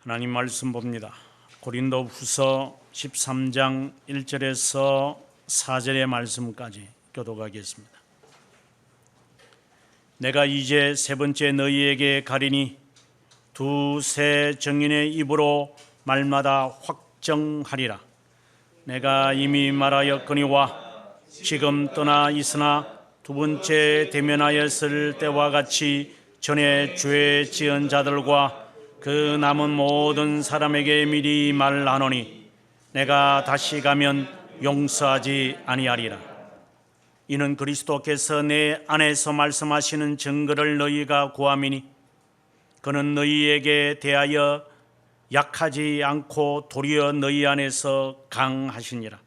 하나님 말씀 봅니다. 고린도후서 13장 1절에서 4절의 말씀까지 교독하겠습니다. 내가 이제 세 번째 너희에게 가리니 두세 증인의 입으로 말마다 확정하리라. 내가 이미 말하였거니와 지금 떠나 있으나 두 번째 대면하였을 때와 같이 전에 죄 지은 자들과 그 남은 모든 사람에게 미리 말하노니 내가 다시 가면 용서하지 아니하리라. 이는 그리스도께서 내 안에서 말씀하시는 증거를 너희가 구함이니 그는 너희에게 대하여 약하지 않고 도리어 너희 안에서 강하시니라.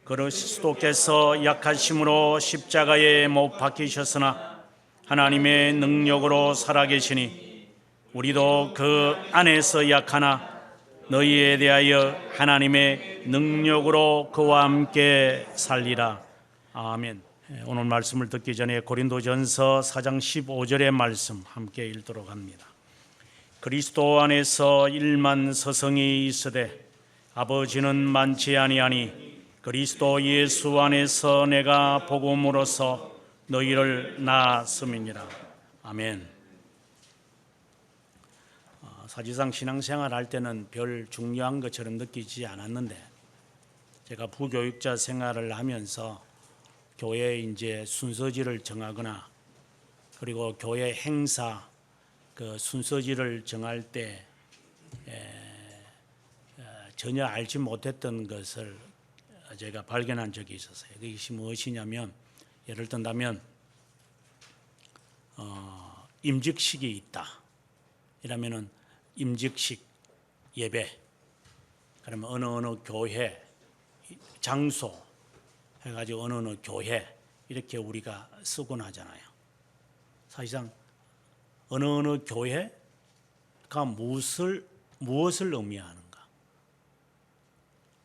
그리스도께서 약하심으로 십자가에 못 박히셨으나 하나님의 능력으로 살아계시니 우리도 그 안에서 약하나 너희에 대하여 하나님의 능력으로 그와 함께 살리라. 아멘. 오늘 말씀을 듣기 전에 고린도전서 4장 15절의 말씀 함께 읽도록 합니다. 그리스도 안에서 일만 서성이 있으되 아버지는 많지 아니하니 그리스도 예수 안에서 내가 복음으로써 너희를 낳았음이니라. 아멘. 사실상 신앙생활 할 때는 별 중요한 것처럼 느끼지 않았는데 제가 부교육자 생활을 하면서 교회 이제 순서지를 정하거나 그리고 교회 행사 그 순서지를 정할 때 전혀 알지 못했던 것을 제가 발견한 적이 있었어요. 그것이 무엇이냐면 예를 든다면 임직식이 있다. 이러면은 임직식 예배, 그러면 어느 교회 장소 해가지고 어느 교회 이렇게 우리가 쓰곤 하잖아요. 사실상 어느 교회가 무엇을 의미하는가.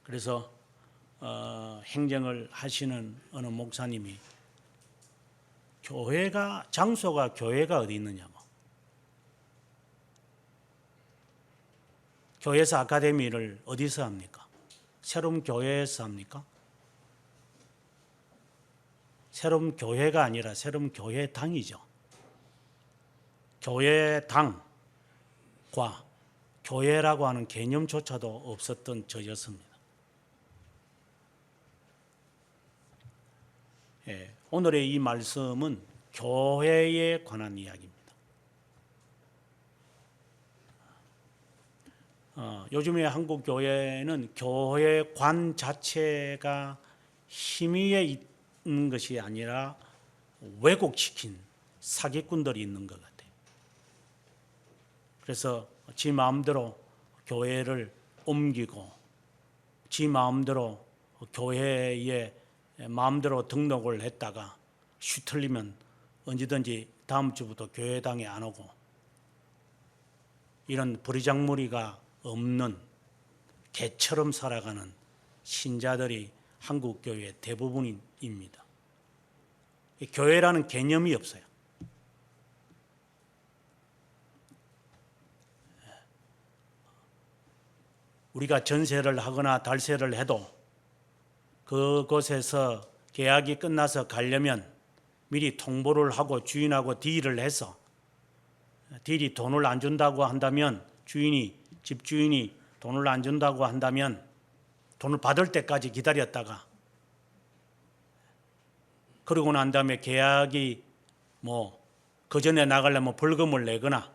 그래서 행정을 하시는 어느 목사님이 장소가 교회가 어디 있느냐고. 교회에서 아카데미를 어디서 합니까? 새로운 교회에서 합니까? 새로운 교회가 아니라 새로운 교회당이죠. 교회당과 교회라고 하는 개념조차도 없었던 저였습니다. 오늘의 이 말씀은 교회에 관한 이야기입니다. 요즘에 한국 교회는 교회관 자체가 힘 위에 있는 것이 아니라 왜곡시킨 사기꾼들이 있는 것 같아요. 그래서 지 마음대로 교회를 옮기고 지 마음대로 교회에 마음대로 등록을 했다가 슈틀리면 언제든지 다음 주부터 교회당에 안 오고 이런 버리장머리가 없는 개처럼 살아가는 신자들이 한국 교회의 대부분입니다. 교회라는 개념이 없어요. 우리가 전세를 하거나 달세를 해도 그곳에서 계약이 끝나서 가려면 미리 통보를 하고 주인하고 딜을 해서 딜이 돈을 안 준다고 한다면 집주인이 돈을 안 준다고 한다면 돈을 받을 때까지 기다렸다가 그러고 난 다음에 계약이 그 전에 나가려면 벌금을 내거나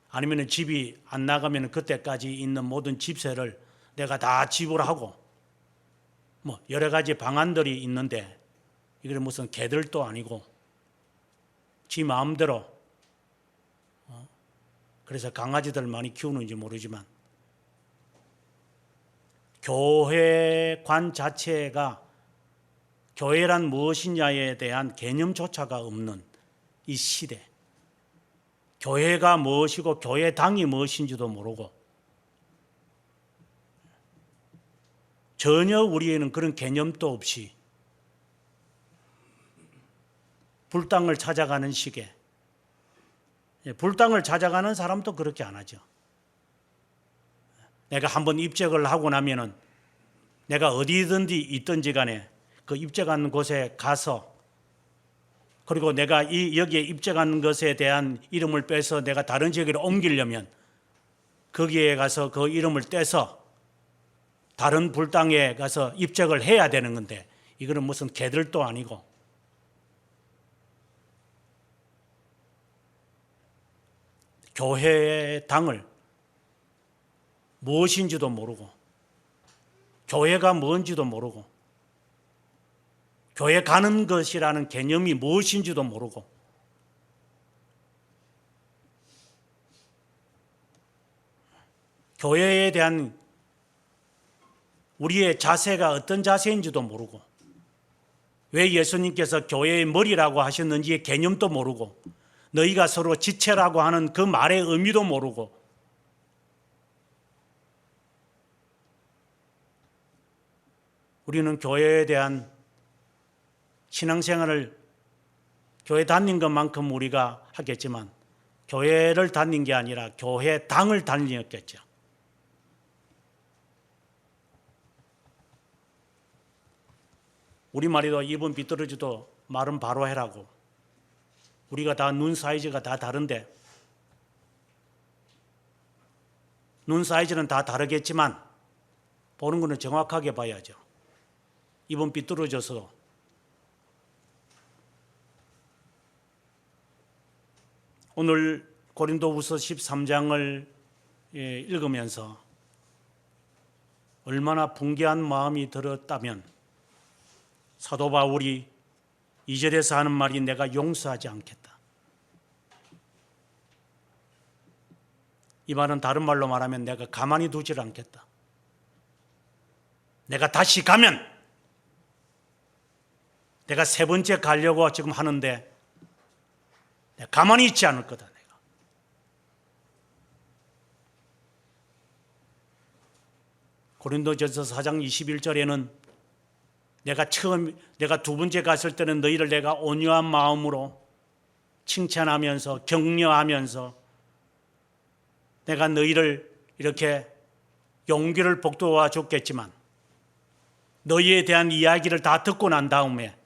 아니면 집이 안 나가면 그때까지 있는 모든 집세를 내가 다 지불하고 여러 가지 방안들이 있는데 이게 무슨 개들도 아니고 지 마음대로 그래서 강아지들 많이 키우는지 모르지만 교회관 자체가 교회란 무엇이냐에 대한 개념조차가 없는 이 시대, 교회가 무엇이고 교회당이 무엇인지도 모르고 전혀 우리에는 그런 개념도 없이 불당을 찾아가는 식의 불당을 찾아가는 사람도 그렇게 안 하죠. 내가 한번 입적을 하고 나면은 내가 어디든지 있든지 간에 그 입적한 곳에 가서, 그리고 내가 여기에 입적한 것에 대한 이름을 빼서 내가 다른 지역으로 옮기려면 거기에 가서 그 이름을 떼서 다른 불당에 가서 입적을 해야 되는 건데, 이거는 무슨 개들도 아니고 교회의 당을 무엇인지도 모르고, 교회가 뭔지도 모르고, 교회 가는 것이라는 개념이 무엇인지도 모르고, 교회에 대한 우리의 자세가 어떤 자세인지도 모르고, 왜 예수님께서 교회의 머리라고 하셨는지의 개념도 모르고, 너희가 서로 지체라고 하는 그 말의 의미도 모르고, 우리는 교회에 대한 신앙생활을 교회 다닌 것만큼 우리가 하겠지만 교회를 다닌 게 아니라 교회 당을 다녔겠죠. 우리말에도 입은 비뚤어져도 말은 바로 해라고. 우리가 다 눈 사이즈가 다 다른데, 눈 사이즈는 다 다르겠지만 보는 거는 정확하게 봐야죠. 입은 비뚤어져서 오늘 고린도후서 13장을 읽으면서 얼마나 분개한 마음이 들었다면, 사도 바울이 2절에서 하는 말이 내가 용서하지 않겠다. 이 말은 다른 말로 말하면 내가 가만히 두질 않겠다. 내가 다시 가면, 내가 세 번째 가려고 지금 하는데 내가 가만히 있지 않을 거다. 내가 고린도전서 4장 21절에는 내가 두 번째 갔을 때는 너희를 내가 온유한 마음으로 칭찬하면서 격려하면서 내가 너희를 이렇게 용기를 북돋아 줬겠지만, 너희에 대한 이야기를 다 듣고 난 다음에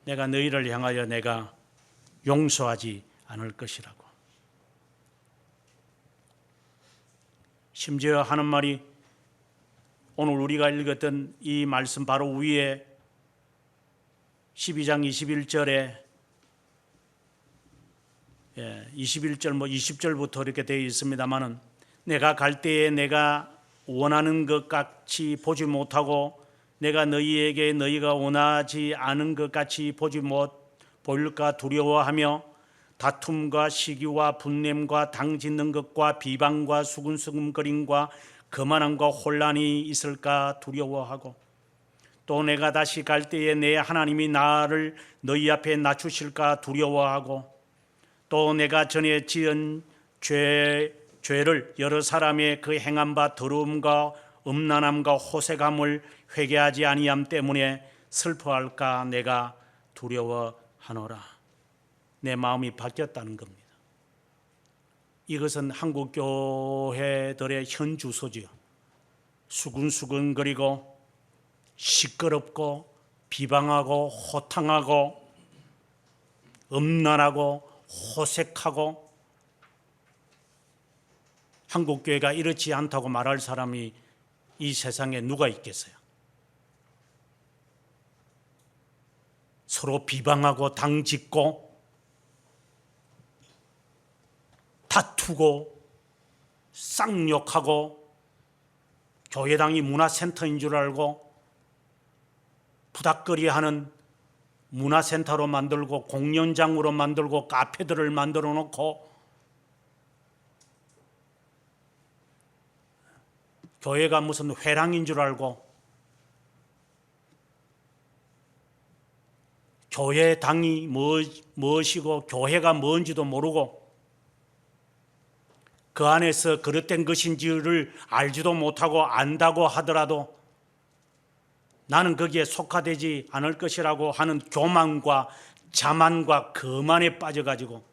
내가 너희를 향하여 내가 용서하지 않을 것이라고. 심지어 하는 말이 오늘 우리가 읽었던 이 말씀 바로 위에 12장 21절에 21절 20절부터 이렇게 되어 있습니다마는, 내가 갈 때에 내가 원하는 것 같이 보지 못하고 내가 너희에게 너희가 원하지 않은 것 같이 보일까 두려워하며 다툼과 시기와 분냄과 당짓는 것과 비방과 수근수근거림과 거만함과 혼란이 있을까 두려워하고, 또 내가 다시 갈 때에 내 하나님이 나를 너희 앞에 낮추실까 두려워하고, 또 내가 전에 지은 죄를 여러 사람의 그 행한 바 더러움과 음란함과 호색함을 회개하지 아니함 때문에 슬퍼할까 내가 두려워하노라. 내 마음이 바뀌었다는 겁니다. 이것은 한국 교회들의 현 주소지요. 수근수근거리고 시끄럽고 비방하고 호탕하고 음란하고 호색하고, 한국 교회가 이렇지 않다고 말할 사람이 이 세상에 누가 있겠어요? 서로 비방하고 당짓고 다투고 쌍욕하고, 교회당이 문화센터인 줄 알고 부닥거리하는 문화센터로 만들고 공연장으로 만들고 카페들을 만들어 놓고, 교회가 무슨 회랑인 줄 알고 교회당이 무엇이고 교회가 뭔지도 모르고 그 안에서 그릇된 것인지를 알지도 못하고 안다고 하더라도 나는 거기에 속하되지 않을 것이라고 하는 교만과 자만과 거만에 빠져가지고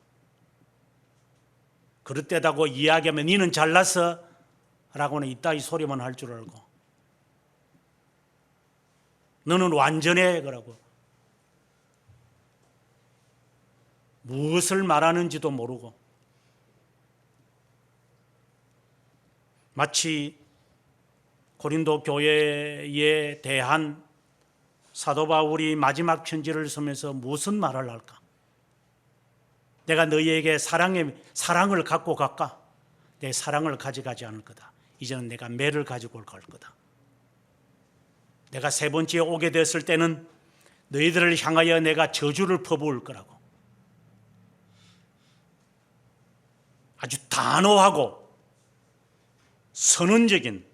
그릇되다고 이야기하면 니는 잘났어? 라고는 이따위 소리만 할 줄 알고 너는 완전해 그러고 무엇을 말하는지도 모르고 마치 고린도 교회에 대한 사도 바울이 마지막 편지를 쓰면서 무슨 말을 할까? 내가 너희에게 사랑을 갖고 갈까? 내 사랑을 가져가지 않을 거다. 이제는 내가 매를 가지고 갈 거다. 내가 세 번째 오게 됐을 때는 너희들을 향하여 내가 저주를 퍼부을 거라고. 아주 단호하고 선언적인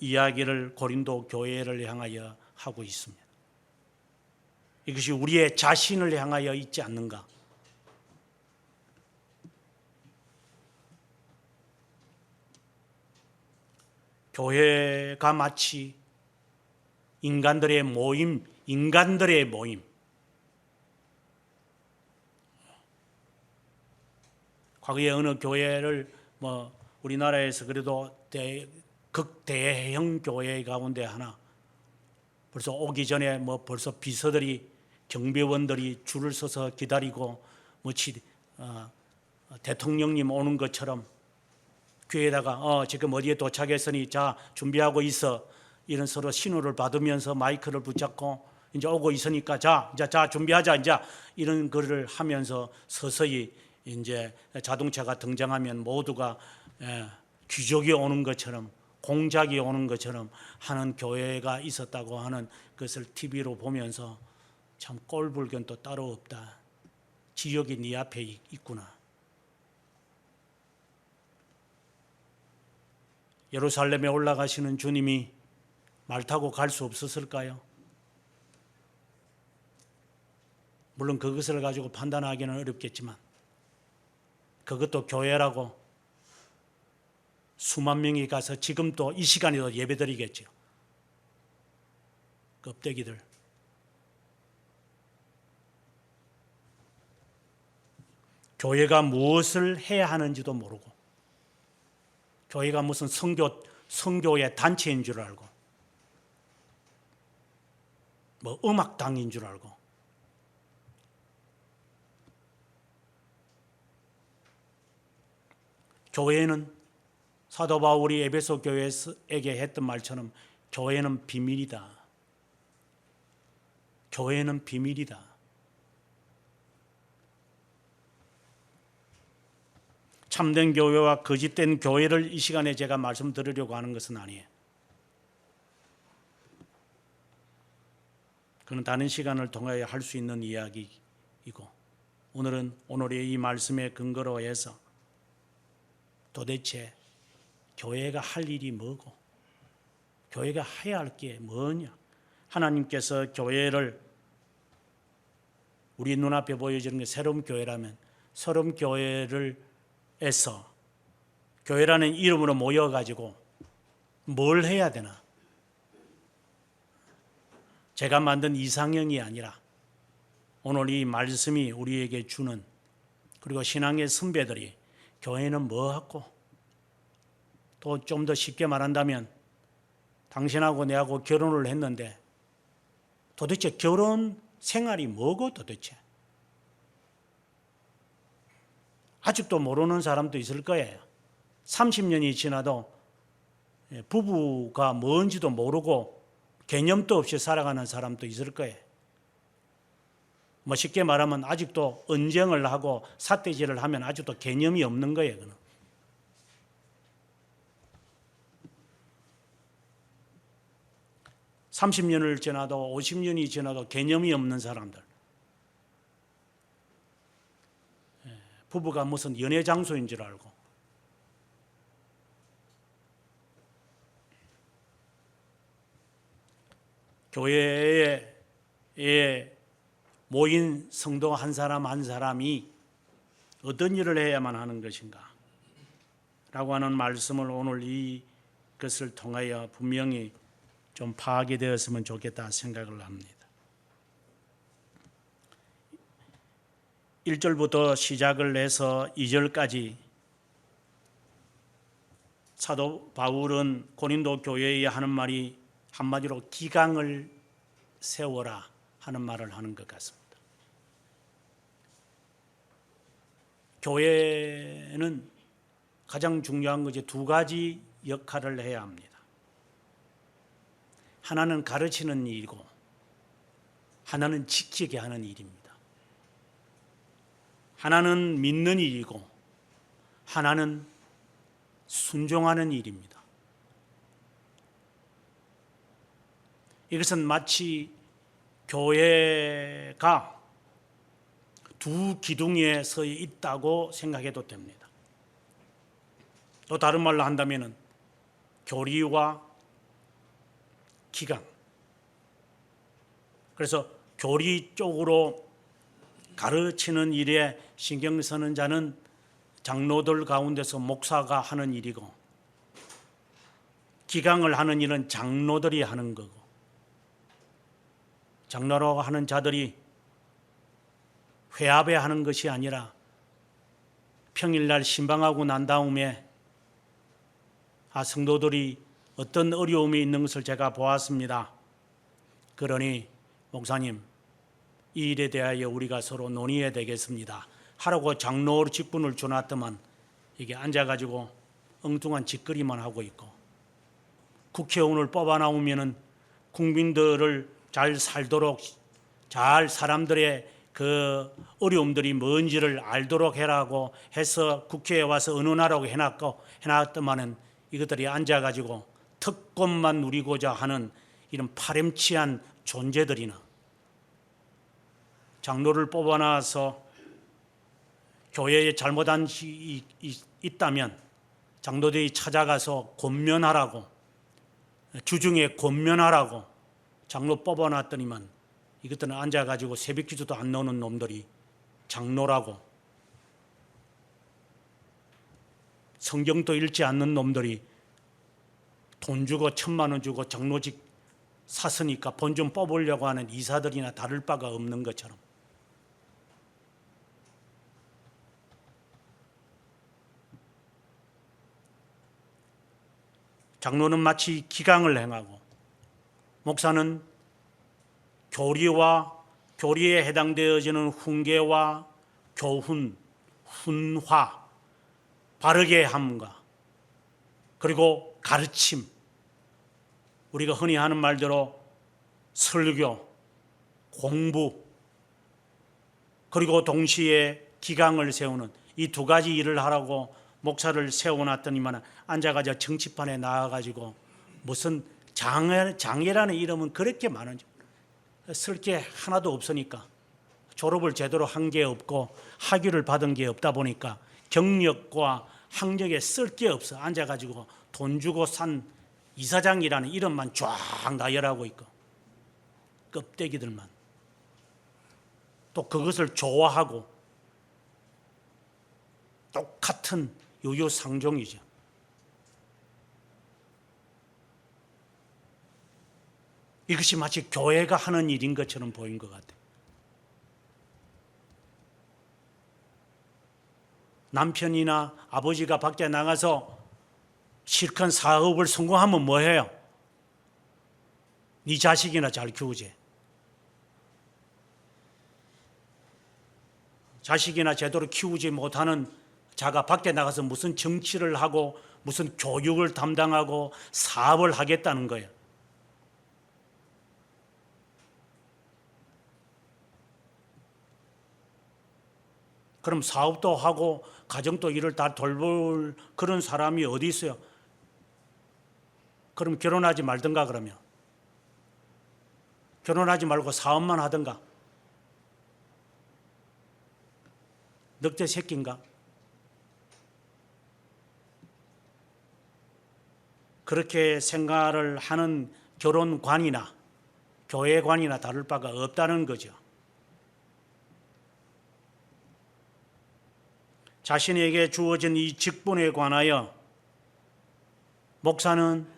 이야기를 고린도 교회를 향하여 하고 있습니다. 이것이 우리의 자신을 향하여 있지 않는가? 교회가 마치 인간들의 모임. 과거에 어느 교회를 우리나라에서 그래도 극대형 교회 가운데 하나 벌써 오기 전에 벌써 비서들이 경비원들이 줄을 서서 기다리고 대통령님 오는 것처럼 교회에다가 지금 어디에 도착했으니 자 준비하고 있어 이런 서로 신호를 받으면서 마이크를 붙잡고 이제 오고 있으니까 자 준비하자 이제 이런 거를 하면서 서서히 이제 자동차가 등장하면 모두가 귀족이 오는 것처럼 공작이 오는 것처럼 하는 교회가 있었다고 하는 것을 TV로 보면서 참 꼴불견도 따로 없다. 지옥이 네 앞에 있구나. 예루살렘에 올라가시는 주님이 말 타고 갈 수 없었을까요? 물론 그것을 가지고 판단하기는 어렵겠지만 그것도 교회라고 수만 명이 가서 지금도 이 시간에도 예배드리겠죠. 껍데기들. 교회가 무엇을 해야 하는지도 모르고 교회가 무슨 성교의 단체인 줄 알고 음악당인 줄 알고 교회는 사도 바울이 에베소 교회에게 했던 말처럼 교회는 비밀이다. 교회는 비밀이다. 참된 교회와 거짓된 교회를 이 시간에 제가 말씀드리려고 하는 것은 아니에요. 그건 다른 시간을 통하여 할 수 있는 이야기이고 오늘은 오늘의 이 말씀에 근거로 해서 도대체 교회가 할 일이 뭐고 교회가 해야 할 게 뭐냐? 하나님께서 교회를 우리 눈앞에 보여지는 게 새로운 교회라면 새로운 교회에서 교회라는 이름으로 모여가지고 뭘 해야 되나? 제가 만든 이상형이 아니라 오늘 이 말씀이 우리에게 주는 그리고 신앙의 선배들이 교회는 뭐 하고 또 좀 더 쉽게 말한다면 당신하고 내하고 결혼을 했는데 도대체 결혼 생활이 뭐고 도대체 아직도 모르는 사람도 있을 거예요. 30년이 지나도 부부가 뭔지도 모르고 개념도 없이 살아가는 사람도 있을 거예요. 쉽게 말하면 아직도 언쟁을 하고 삿대질을 하면 아직도 개념이 없는 거예요. 그는. (30년을) 지나도 50년이 지나도 개념이 없는 사람들. 부부가 무슨 연애 장소인 줄 알고 교회에 모인 성도 한 사람 한 사람이 어떤 일을 해야만 하는 것인가 라고 하는 말씀을 오늘 이것을 통하여 분명히 좀 파악이 되었으면 좋겠다 생각을 합니다. 1절부터 시작을 해서 2절까지 사도 바울은 고린도 교회에 하는 말이 한마디로 기강을 세워라 하는 말을 하는 것 같습니다. 교회는 가장 중요한 것이 두 가지 역할을 해야 합니다. 하나는 가르치는 일이고 하나는 지키게 하는 일입니다. 하나는 믿는 일이고 하나는 순종하는 일입니다. 이것은 마치 교회가 두 기둥에 서 있다고 생각해도 됩니다. 또 다른 말로 한다면 교리와 기강. 그래서 교리 쪽으로 가르치는 일에 신경 쓰는 자는 장로들 가운데서 목사가 하는 일이고, 기강을 하는 일은 장로들이 하는 거고, 장로라고 하는 자들이 회합에 하는 것이 아니라 평일날 신방하고 난 다음에 성도들이 어떤 어려움이 있는 것을 제가 보았습니다. 그러니 목사님, 이 일에 대하여 우리가 서로 논의해야 되겠습니다 하라고 장로 직분을 줘놨더만 이게 앉아가지고 엉뚱한 짓거리만 하고 있고, 국회의원을 뽑아 나오면은 국민들을 잘 살도록, 잘 사람들의 그 어려움들이 뭔지를 알도록 해라고 해서 국회에 와서 의논하라고 해놨더만은 이것들이 앉아가지고 특권만 누리고자 하는 이런 파렴치한 존재들이나, 장로를 뽑아놔서 교회에 잘못한 것이 있다면 장로들이 찾아가서 권면하라고, 주중에 권면하라고 장로 뽑아놨더니만 이것들은 앉아가지고 새벽기도도 안 나오는 놈들이 장로라고, 성경도 읽지 않는 놈들이 돈 주고 1,000만 원 주고 장로직 샀으니까 본 좀 뽑으려고 하는 이사들이나 다를 바가 없는 것처럼, 장로는 마치 기강을 행하고 목사는 교리에 해당되어지는 훈계와 교훈, 훈화, 바르게 함과 그리고 가르침, 우리가 흔히 하는 말대로 설교, 공부, 그리고 동시에 기강을 세우는 이 두 가지 일을 하라고 목사를 세워놨더니만 앉아가지고 정치판에 나와가지고 무슨 장애라는 이름은 그렇게 많은지 쓸 게 하나도 없으니까, 졸업을 제대로 한 게 없고 학위를 받은 게 없다 보니까 경력과 학력에 쓸 게 없어. 앉아가지고 돈 주고 산 이사장이라는 이름만 쫙 나열하고 있고, 껍데기들만. 또 그것을 좋아하고 똑같은 유유상종이죠. 이것이 마치 교회가 하는 일인 것처럼 보인 것 같아요. 남편이나 아버지가 밖에 나가서 실컷 사업을 성공하면 뭐해요? 네 자식이나 잘 키우지. 자식이나 제대로 키우지 못하는 자가 밖에 나가서 무슨 정치를 하고 무슨 교육을 담당하고 사업을 하겠다는 거예요. 그럼 사업도 하고 가정도 일을 다 돌볼 그런 사람이 어디 있어요? 그럼 결혼하지 말든가. 그러면 결혼하지 말고 사업만 하든가. 늑대 새끼인가? 그렇게 생각을 하는 결혼관이나 교회관이나 다를 바가 없다는 거죠. 자신에게 주어진 이 직분에 관하여 목사는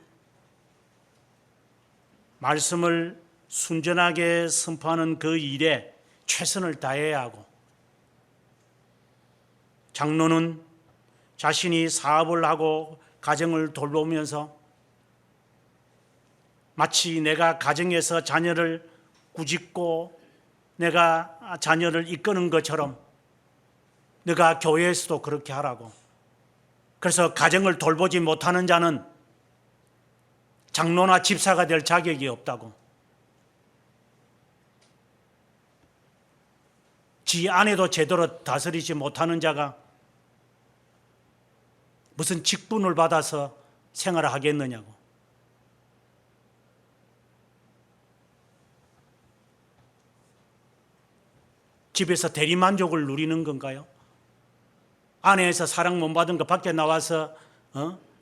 말씀을 순전하게 선포하는 그 일에 최선을 다해야 하고, 장로는 자신이 사업을 하고 가정을 돌보면서 마치 내가 가정에서 자녀를 꾸짖고 내가 자녀를 이끄는 것처럼 네가 교회에서도 그렇게 하라고. 그래서 가정을 돌보지 못하는 자는 장로나 집사가 될 자격이 없다고. 지 아내도 제대로 다스리지 못하는 자가 무슨 직분을 받아서 생활을 하겠느냐고. 집에서 대리만족을 누리는 건가요? 아내에서 사랑 못 받은 거 밖에 나와서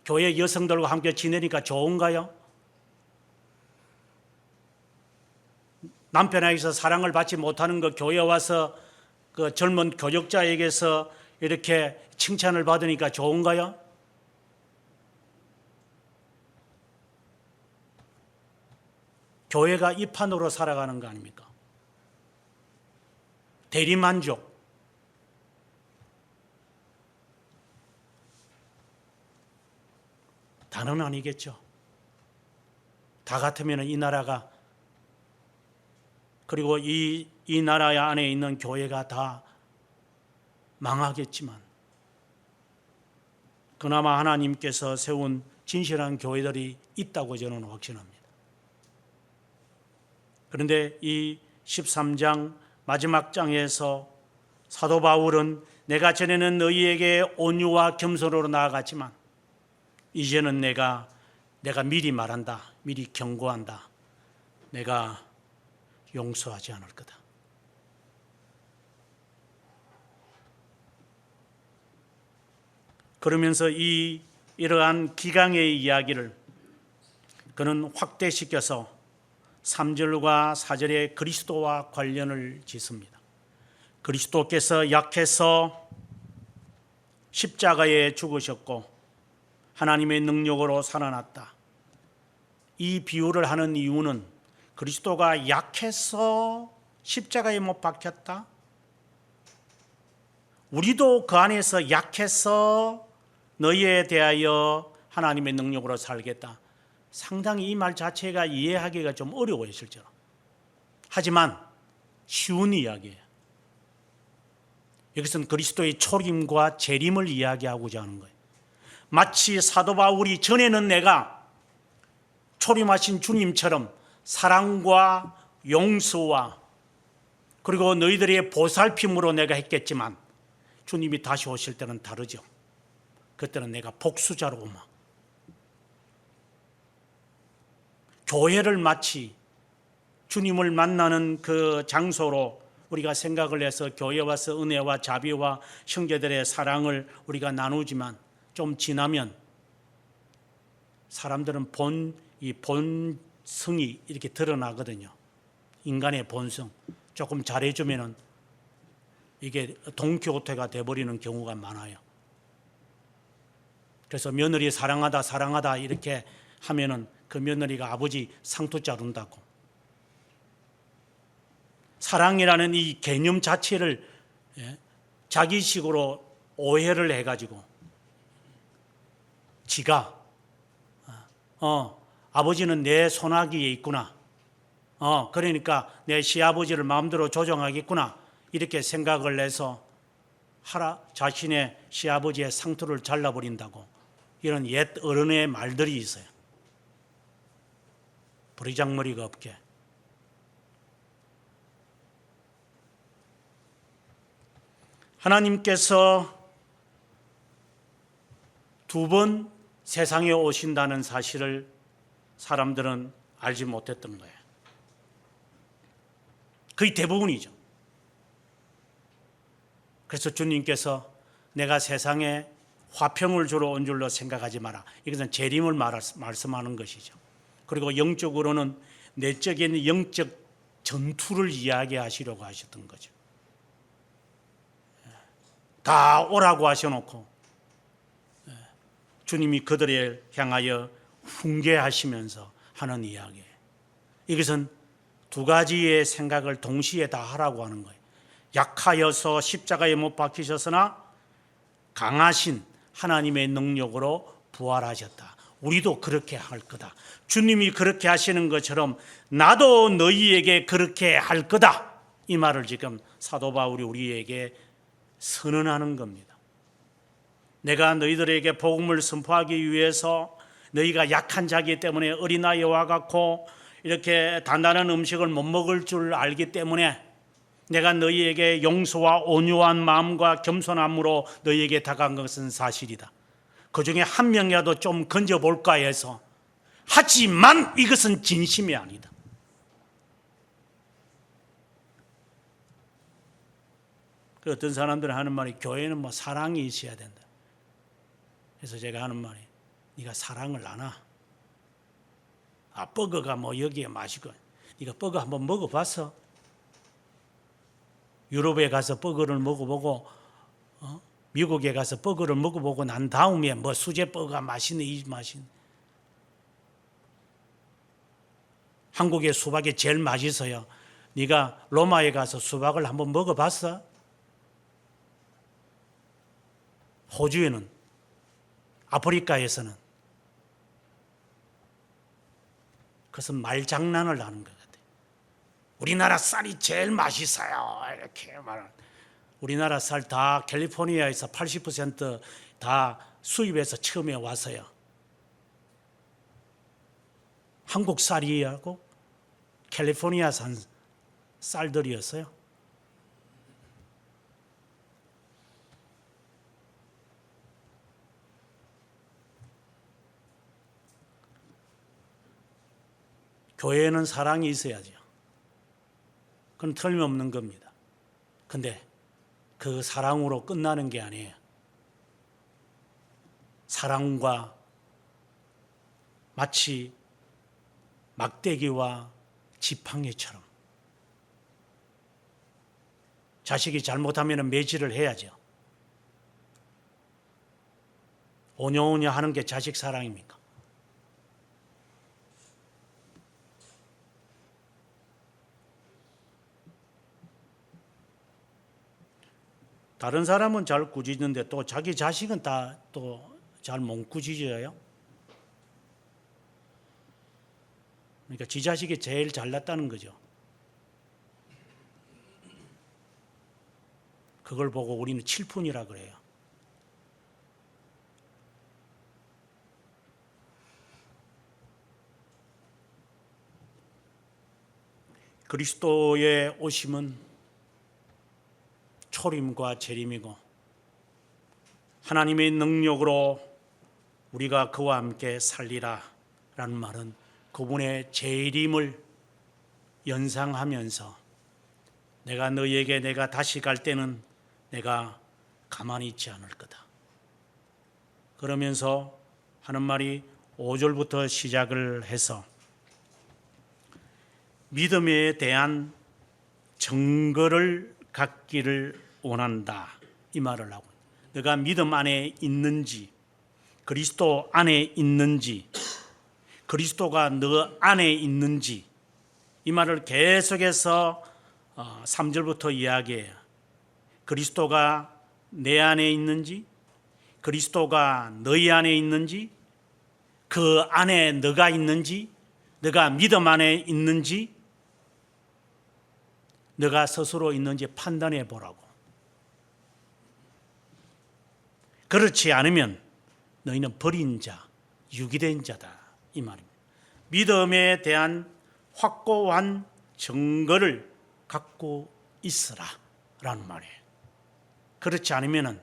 교회 여성들과 함께 지내니까 좋은가요? 남편에게서 사랑을 받지 못하는 거 교회 와서 그 젊은 교역자에게서 이렇게 칭찬을 받으니까 좋은가요? 교회가 이 판으로 살아가는 거 아닙니까? 대리만족. 다는 아니겠죠. 다 같으면 이 나라가, 그리고 이 나라 안에 있는 교회가 다 망하겠지만, 그나마 하나님께서 세운 진실한 교회들이 있다고 저는 확신합니다. 그런데 이 13장 마지막 장에서 사도 바울은 내가 전에는 너희에게 온유와 겸손으로 나아갔지만 이제는 내가 미리 말한다. 미리 경고한다. 내가 용서하지 않을 거다. 그러면서 이러한 기강의 이야기를 그는 확대시켜서 3절과 4절에 그리스도와 관련을 짓습니다. 그리스도께서 약해서 십자가에 죽으셨고 하나님의 능력으로 살아났다. 이 비유를 하는 이유는 그리스도가 약해서 십자가에 못 박혔다. 우리도 그 안에서 약해서 너희에 대하여 하나님의 능력으로 살겠다. 상당히 이 말 자체가 이해하기가 좀 어려워요, 실제로. 하지만 쉬운 이야기예요. 여기서는 그리스도의 초림과 재림을 이야기하고자 하는 거예요. 마치 사도 바울이 전에는 내가 초림하신 주님처럼 사랑과 용서와 그리고 너희들의 보살핌으로 내가 했겠지만 주님이 다시 오실 때는 다르죠. 그때는 내가 복수자로 오마. 교회를 마치 주님을 만나는 그 장소로 우리가 생각을 해서 교회에 와서 은혜와 자비와 형제들의 사랑을 우리가 나누지만 좀 지나면 사람들은 이 본성이 이렇게 드러나거든요. 인간의 본성. 조금 잘해주면은 이게 동기호퇴가 돼버리는 경우가 많아요. 그래서 며느리 사랑하다 이렇게 하면은 그 며느리가 아버지 상투 자른다고. 사랑이라는 이 개념 자체를 자기식으로 오해를 해가지고 지가 아버지는 내 손아귀에 있구나. 그러니까 내 시아버지를 마음대로 조정하겠구나. 이렇게 생각을 해서 자신의 시아버지의 상투를 잘라버린다고. 이런 옛 어른의 말들이 있어요. 버리장머리가 없게. 하나님께서 두 번 세상에 오신다는 사실을 사람들은 알지 못했던 거예요. 거의 대부분이죠. 그래서 주님께서 내가 세상에 화평을 주러 온 줄로 생각하지 마라. 이것은 재림을 말씀하는 것이죠. 그리고 영적으로는 내적인 영적 전투를 이야기하시려고 하셨던 거죠. 다 오라고 하셔놓고 주님이 그들을 향하여 훈계하시면서 하는 이야기예요. 이것은 두 가지의 생각을 동시에 다 하라고 하는 거예요. 약하여서 십자가에 못 박히셨으나 강하신 하나님의 능력으로 부활하셨다. 우리도 그렇게 할 거다. 주님이 그렇게 하시는 것처럼 나도 너희에게 그렇게 할 거다. 이 말을 지금 사도 바울이 우리에게 선언하는 겁니다. 내가 너희들에게 복음을 선포하기 위해서 너희가 약한 자기 때문에 어린아이와 같고 이렇게 단단한 음식을 못 먹을 줄 알기 때문에 내가 너희에게 용서와 온유한 마음과 겸손함으로 너희에게 다가간 것은 사실이다. 그 중에 한 명이라도 좀 건져볼까 해서. 하지만 이것은 진심이 아니다. 그 어떤 사람들은 하는 말이 교회는 뭐 사랑이 있어야 된다. 그래서 제가 하는 말이 네가 사랑을 아나? 버거가 뭐 여기에 맛이고 네가 버거 한번 먹어봤어? 유럽에 가서 버거를 먹어보고 미국에 가서 버거를 먹어보고 난 다음에 뭐 수제 버거가 맛있네 이 맛있네. 한국의 수박이 제일 맛있어요. 네가 로마에 가서 수박을 한번 먹어봤어? 호주에는, 아프리카에서는 그것은 말장난을 하는 것 같아요. 우리나라 쌀이 제일 맛있어요 이렇게 말하는. 우리나라 쌀 다 캘리포니아에서 80% 수입해서 처음에 왔어요. 한국 쌀이하고 캘리포니아산 쌀들이었어요. 교회에는 사랑이 있어야죠. 그건 틀림없는 겁니다. 근데 그 사랑으로 끝나는 게 아니에요. 사랑과 마치 막대기와 지팡이처럼 자식이 잘못하면 매질을 해야죠. 오냐오냐 하는 게 자식 사랑입니까? 다른 사람은 잘 꾸짖는데 또 자기 자식은 다 또 잘 못 꾸짖어요. 그러니까 지 자식이 제일 잘났다는 거죠. 그걸 보고 우리는 칠푼이라 그래요. 그리스도의 오심은 초림과 재림이고 하나님의 능력으로 우리가 그와 함께 살리라 라는 말은 그분의 재림을 연상하면서 내가 너희에게 내가 다시 갈 때는 내가 가만히 있지 않을 거다. 그러면서 하는 말이 5절부터 시작을 해서 믿음에 대한 증거를 갖기를 원한다 이 말을 하고, 너가 믿음 안에 있는지 그리스도 안에 있는지 그리스도가 너 안에 있는지 이 말을 계속해서 3절부터 이야기해요. 그리스도가 내 안에 있는지 그리스도가 너희 안에 있는지 그 안에 너가 있는지 너가 믿음 안에 있는지 너가 스스로 있는지 판단해 보라고. 그렇지 않으면 너희는 버린 자, 유기된 자다 이 말입니다. 믿음에 대한 확고한 증거를 갖고 있으라 라는 말이에요. 그렇지 않으면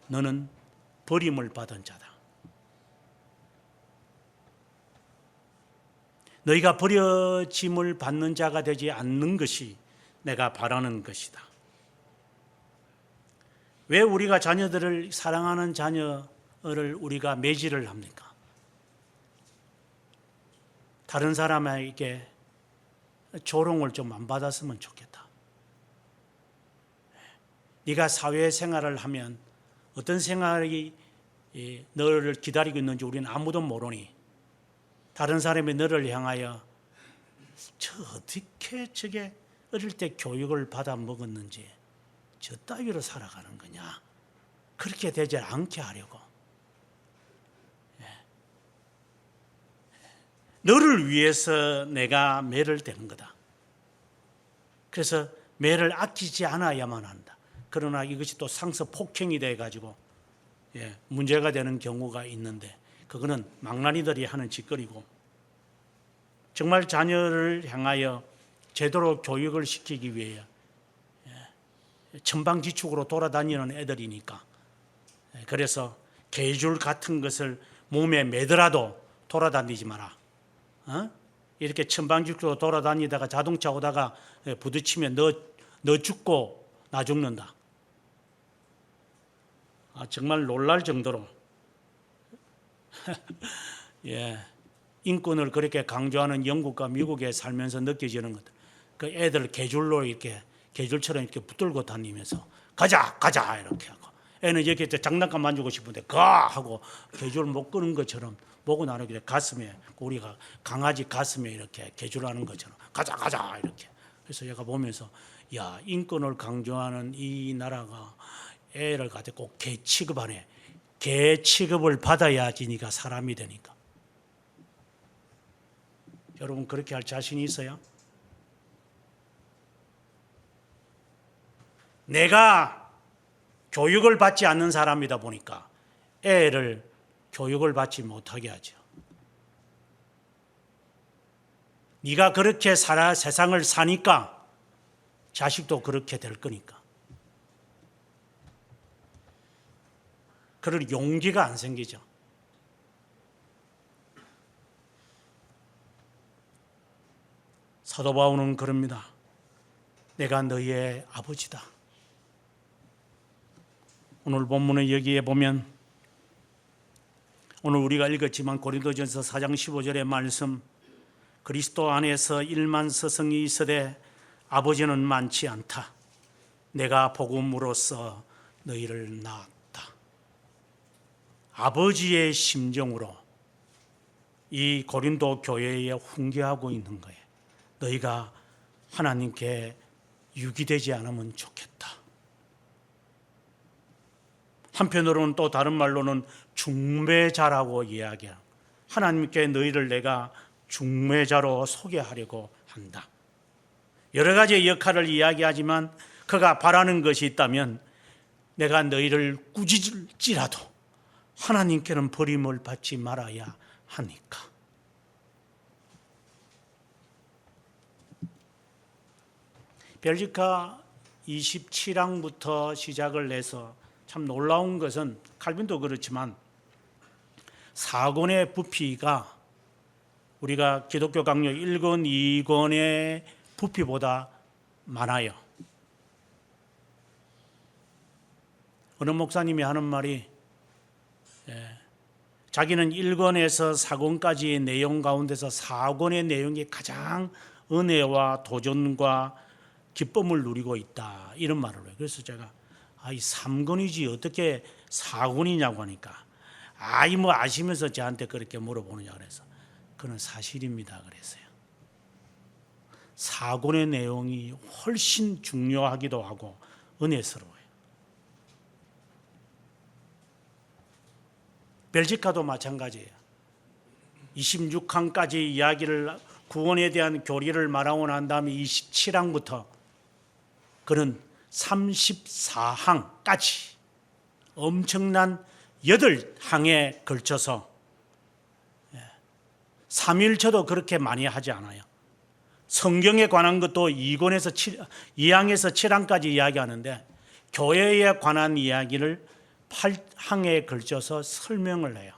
너는 버림을 받은 자다. 너희가 버려짐을 받는 자가 되지 않는 것이 내가 바라는 것이다. 왜 우리가 자녀들을 사랑하는 자녀를 우리가 매질을 합니까? 다른 사람에게 조롱을 좀 안 받았으면 좋겠다. 네가 사회생활을 하면 어떤 생활이 너를 기다리고 있는지 우리는 아무도 모르니 다른 사람이 너를 향하여 저 어떻게 저게 어릴 때 교육을 받아 먹었는지 저 따위로 살아가는 거냐 그렇게 되지 않게 하려고. 너를 위해서 내가 매를 대는 거다. 그래서 매를 아끼지 않아야만 한다. 그러나 이것이 또 상서 폭행이 돼가지고 문제가 되는 경우가 있는데, 그거는 망나니들이 하는 짓거리고, 정말 자녀를 향하여 제대로 교육을 시키기 위해 천방지축으로 돌아다니는 애들이니까, 그래서 개줄 같은 것을 몸에 매더라도 돌아다니지 마라. 이렇게 천방지축으로 돌아다니다가 자동차 오다가 부딪히면 너 죽고 나 죽는다. 정말 놀랄 정도로 인권을 그렇게 강조하는 영국과 미국에 살면서 느껴지는 것들. 그 애들 개줄로 이렇게 개줄처럼 이렇게 붙들고 다니면서 가자 이렇게 하고, 애는 이렇게 장난감 만지고 싶은데 가 하고 개줄 못 끄는 것처럼 보고 나는 그래 가슴에, 우리가 강아지 가슴에 이렇게 개줄하는 것처럼 가자 이렇게. 그래서 제가 보면서 인권을 강조하는 이 나라가 애를 가지고 꼭 개 취급하네. 개 취급을 받아야지 니가 사람이 되니까. 여러분 그렇게 할 자신이 있어요? 내가 교육을 받지 않는 사람이다 보니까 애를 교육을 받지 못하게 하죠. 네가 그렇게 세상을 사니까 자식도 그렇게 될 거니까. 그럴 용기가 안 생기죠. 사도 바울은 그럽니다. 내가 너희의 아버지다. 오늘 본문의 여기에 보면, 오늘 우리가 읽었지만 고린도전서 4장 15절의 말씀, 그리스도 안에서 1만 서성이 있으되 아버지는 많지 않다. 내가 복음으로써 너희를 낳았다. 아버지의 심정으로 이 고린도 교회에 훈계하고 있는 거예요. 너희가 하나님께 유기되지 않으면 좋겠다. 한편으로는 또 다른 말로는 중매자라고 이야기해요. 하나님께 너희를 내가 중매자로 소개하려고 한다. 여러 가지의 역할을 이야기하지만 그가 바라는 것이 있다면, 내가 너희를 꾸짖을지라도 하나님께는 버림을 받지 말아야 하니까. 벨기카 27항부터 시작을 해서 참 놀라운 것은, 칼빈도 그렇지만 사권의 부피가 우리가 기독교 강요 1권, 2권의 부피보다 많아요. 어느 목사님이 하는 말이, 자기는 1권에서 4권까지의 내용 가운데서 4권의 내용이 가장 은혜와 도전과 기쁨을 누리고 있다, 이런 말을 해요. 그래서 제가 이 3권이지 어떻게 4권이냐고 하니까 뭐 아시면서 저한테 그렇게 물어보느냐 그래서, 그건 사실입니다 그랬어요. 4권의 내용이 훨씬 중요하기도 하고 은혜스러워요. 벨기카도 마찬가지예요. 26항까지 이야기를, 구원에 대한 교리를 말하고 난 다음에 27항부터 그는 34항까지 엄청난 8항에 걸쳐서, 3일처도 그렇게 많이 하지 않아요. 성경에 관한 것도 2항에서 7항까지 이야기하는데, 교회에 관한 이야기를 8항에 걸쳐서 설명을 해요.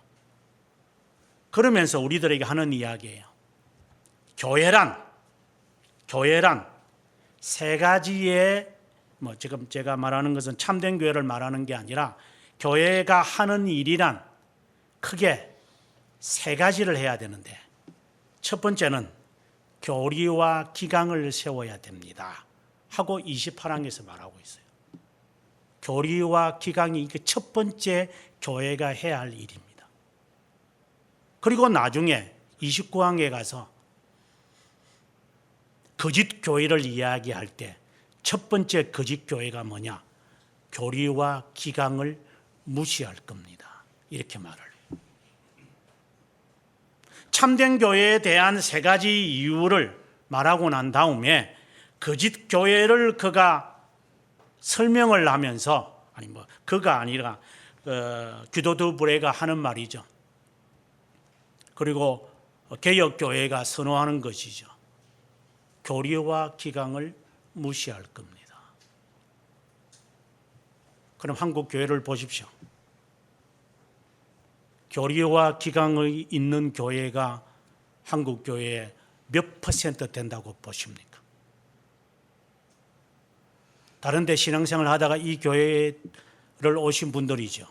그러면서 우리들에게 하는 이야기예요. 교회란 세 가지의, 지금 제가 말하는 것은 참된 교회를 말하는 게 아니라, 교회가 하는 일이란 크게 세 가지를 해야 되는데, 첫 번째는 교리와 기강을 세워야 됩니다 하고 28항에서 말하고 있어요. 교리와 기강이 첫 번째 교회가 해야 할 일입니다. 그리고 나중에 29항에 가서 거짓 교회를 이야기할 때 첫 번째 거짓 교회가 뭐냐? 교리와 기강을 무시할 겁니다. 이렇게 말을 해요. 참된 교회에 대한 세 가지 이유를 말하고 난 다음에 거짓 교회를 그가 설명을 하면서, 아니 뭐 그가 아니라 규도드 브레가 하는 말이죠. 그리고 개혁 교회가 선호하는 것이죠. 교리와 기강을 무시할 겁니다. 그럼 한국 교회를 보십시오. 교리와 기강이 있는 교회가 한국 교회의 몇 퍼센트 된다고 보십니까? 다른 데 신앙생활 하다가 이 교회를 오신 분들이죠.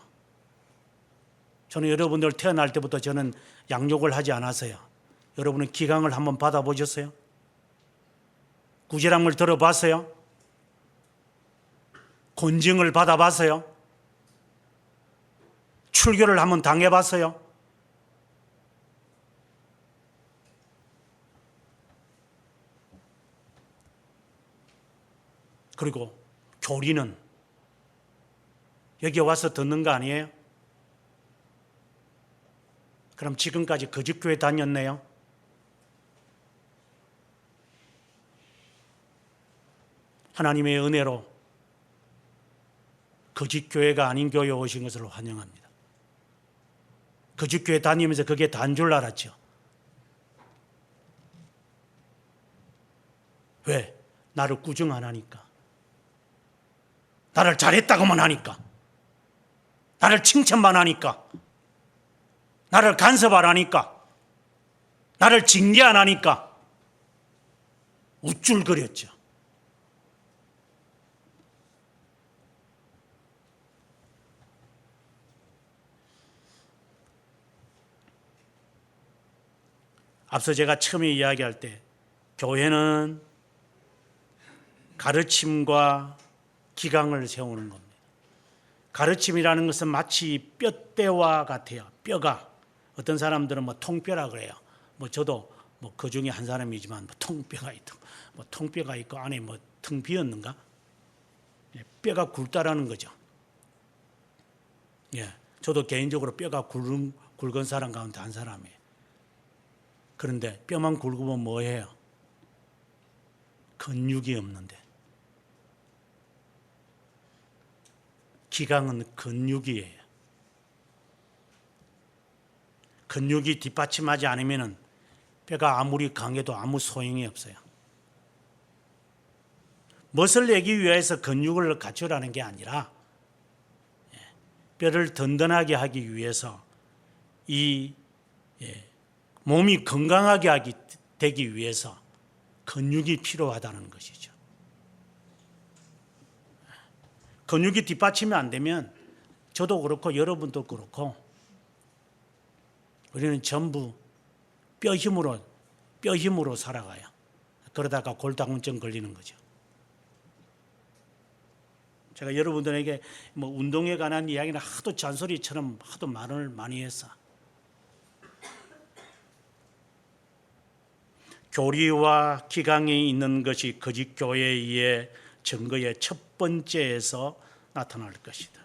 저는 여러분들 태어날 때부터 저는 양육을 하지 않았어요. 여러분은 기강을 한번 받아보셨어요? 구제람을 들어봤어요? 권징을 받아봤어요? 출교를 한번 당해봤어요? 그리고 교리는 여기 와서 듣는 거 아니에요? 그럼 지금까지 거짓교회 다녔네요? 하나님의 은혜로 거짓교회가 아닌 교회에 오신 것을 환영합니다. 거짓교회 다니면서 그게 다인 줄 알았죠. 왜? 나를 꾸중 안 하니까. 나를 잘했다고만 하니까. 나를 칭찬만 하니까. 나를 간섭 안 하니까. 나를 징계 안 하니까. 우쭐거렸죠. 앞서 제가 처음에 이야기할 때 교회는 가르침과 기강을 세우는 겁니다. 가르침이라는 것은 마치 뼈대와 같아요. 뼈가 어떤 사람들은 뭐 통뼈라 그래요. 뭐 저도 뭐 그 중에 한 사람이지만 뭐 통뼈가 있고 뭐 통뼈가 있고 안에 뭐 텅 비었는가? 뼈가 굵다라는 거죠. 예, 저도 개인적으로 뼈가 굵은 사람 가운데 한 사람이에요. 그런데 뼈만 굵으면 뭐해요? 근육이 없는데. 기강은 근육이에요. 근육이 뒷받침하지 않으면 뼈가 아무리 강해도 아무 소용이 없어요. 멋을 내기 위해서 근육을 갖추라는 게 아니라 뼈를 든든하게 하기 위해서 이 몸이 건강하게 되기 위해서 근육이 필요하다는 것이죠. 근육이 뒷받침이 안 되면 저도 그렇고 여러분도 그렇고 우리는 전부 뼈 힘으로 살아가요. 그러다가 골다공증 걸리는 거죠. 제가 여러분들에게 뭐 운동에 관한 이야기는 하도 잔소리처럼 하도 말을 많이 했어. 교리와 기강이 있는 것이 거짓 교회의 증거의 첫 번째에서 나타날 것이다.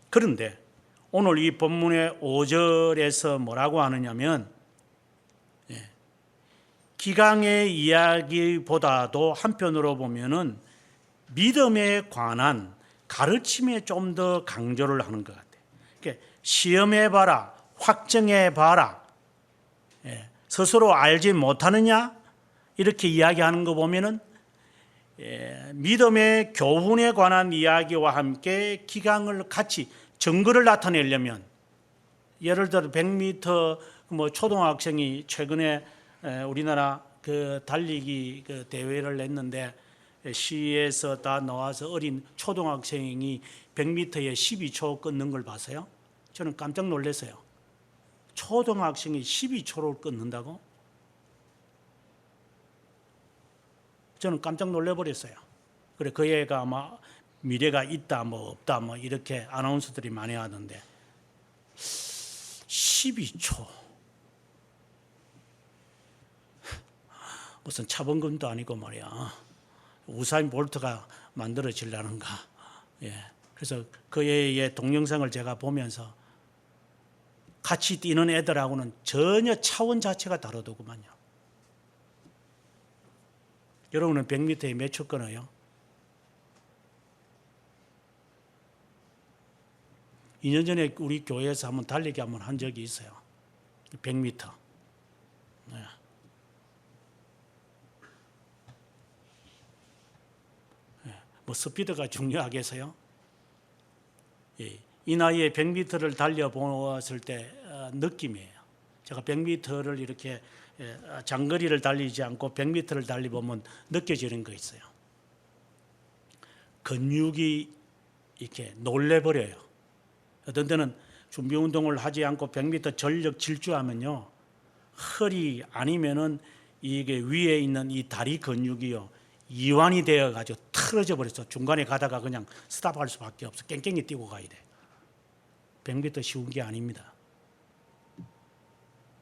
그런데 오늘 이 본문의 5절에서 뭐라고 하느냐면 기강의 이야기보다도 한편으로 보면은 믿음에 관한 가르침에 좀 더 강조를 하는 것 같아요. 그러니까 시험해봐라, 확정해봐라, 스스로 알지 못하느냐 이렇게 이야기하는 거 보면은 믿음의 교훈에 관한 이야기와 함께 기강을 같이 증거를 나타내려면 예를 들어 100m 뭐 초등학생이 최근에 우리나라 그 달리기 그 대회를 냈는데 시에서 다 나와서 어린 초등학생이 100m에 12초 끊는 걸 봤어요. 저는 깜짝 놀랐어요. 초등학생이 12초를 끊는다고? 저는 깜짝 놀래버렸어요. 그래 그 애가 아마 미래가 있다 뭐 없다 뭐 이렇게 아나운서들이 많이 하던데 12초 무슨 차범근도 아니고 말이야. 우사인 볼트가 만들어지려는가. 예. 그래서 그 애의 동영상을 제가 보면서 같이 뛰는 애들하고는 전혀 차원 자체가 다르더구만요. 여러분은 100m에 몇 초 끊어요? 2년 전에 우리 교회에서 한번 달리기 한번 한 적이 있어요. 100m. 네. 뭐 스피드가 중요하겠어요? 예. 이 나이에 100m를 달려보았을 때 느낌이에요. 제가 100m를 이렇게 장거리를 달리지 않고 100m를 달리보면 느껴지는 거 있어요. 근육이 이렇게 놀래버려요. 어떤 때는 준비 운동을 하지 않고 100m 전력 질주하면요, 허리 아니면은 이게 위에 있는 이 다리 근육이요, 이완이 되어 가지고 틀어져 버렸어. 중간에 가다가 그냥 스탑할 수밖에 없어. 깽깽이 뛰고 가야 돼. 100m 쉬운 게 아닙니다.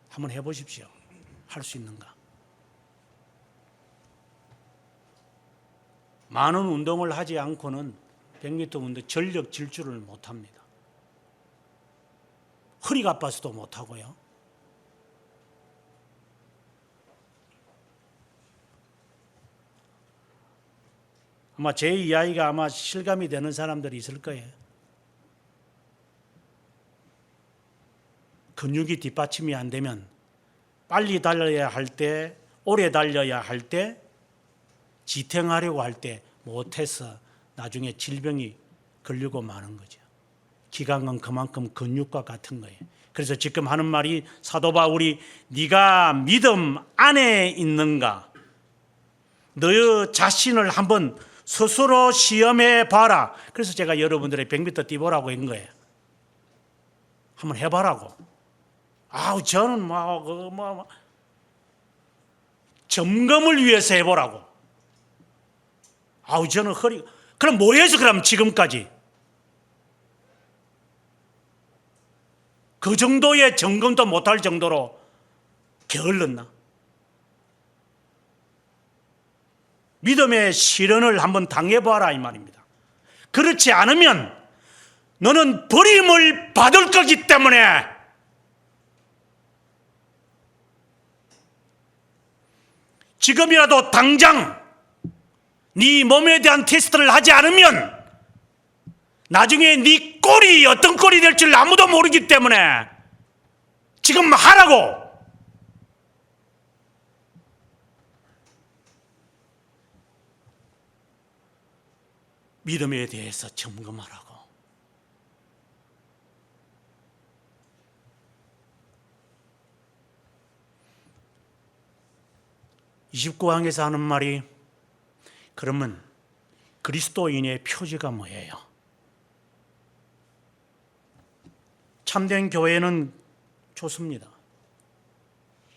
한번 해보십시오. 할 수 있는가? 많은 운동을 하지 않고는 100m 운동 전력 질주를 못합니다. 허리가 아파서도 못하고요. 아마 제 이야기가 아마 실감이 되는 사람들이 있을 거예요. 근육이 뒷받침이 안 되면 빨리 달려야 할 때, 오래 달려야 할 때, 지탱하려고 할 때 못해서 나중에 질병이 걸리고 마는 거죠. 기강은 그만큼 근육과 같은 거예요. 그래서 지금 하는 말이 사도 바울이 네가 믿음 안에 있는가? 너의 자신을 한번 스스로 시험해 봐라. 그래서 제가 여러분들의 100m 뛰보라고 한 거예요. 한번 해봐라고. 저는 점검을 위해서 해보라고. 저는 그럼 뭐 해서 그럼 지금까지? 그 정도의 점검도 못할 정도로 게을렀나? 믿음의 시련을 한번 당해봐라 이 말입니다. 그렇지 않으면 너는 버림을 받을 거기 때문에 지금이라도 당장 네 몸에 대한 테스트를 하지 않으면 나중에 네 꼴이 어떤 꼴이 될지 아무도 모르기 때문에 지금 하라고. 믿음에 대해서 점검하라고. (29항에서) 하는 말이 그러면 그리스도인의 표지가 뭐예요? 참된 교회는 좋습니다.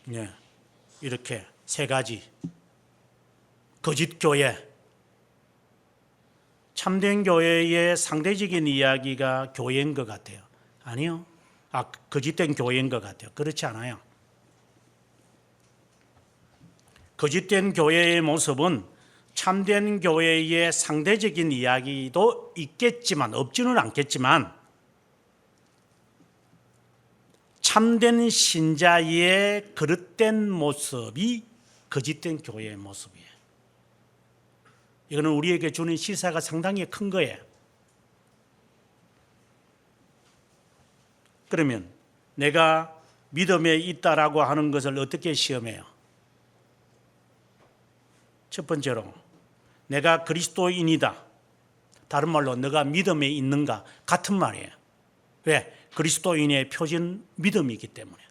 네, 이렇게 세 가지. 거짓 교회. 참된 교회의 상대적인 이야기가 교회인 것 같아요. 아니요. 거짓된 교회인 것 같아요. 그렇지 않아요. 거짓된 교회의 모습은 참된 교회의 상대적인 이야기도 있겠지만, 없지는 않겠지만, 참된 신자의 그릇된 모습이 거짓된 교회의 모습이에요. 이거는 우리에게 주는 시사가 상당히 큰 거예요. 그러면 내가 믿음에 있다라고 하는 것을 어떻게 시험해요? 첫 번째로 내가 그리스도인이다. 다른 말로 너가 믿음에 있는가 같은 말이에요. 왜? 그리스도인의 표지는 믿음이기 때문에.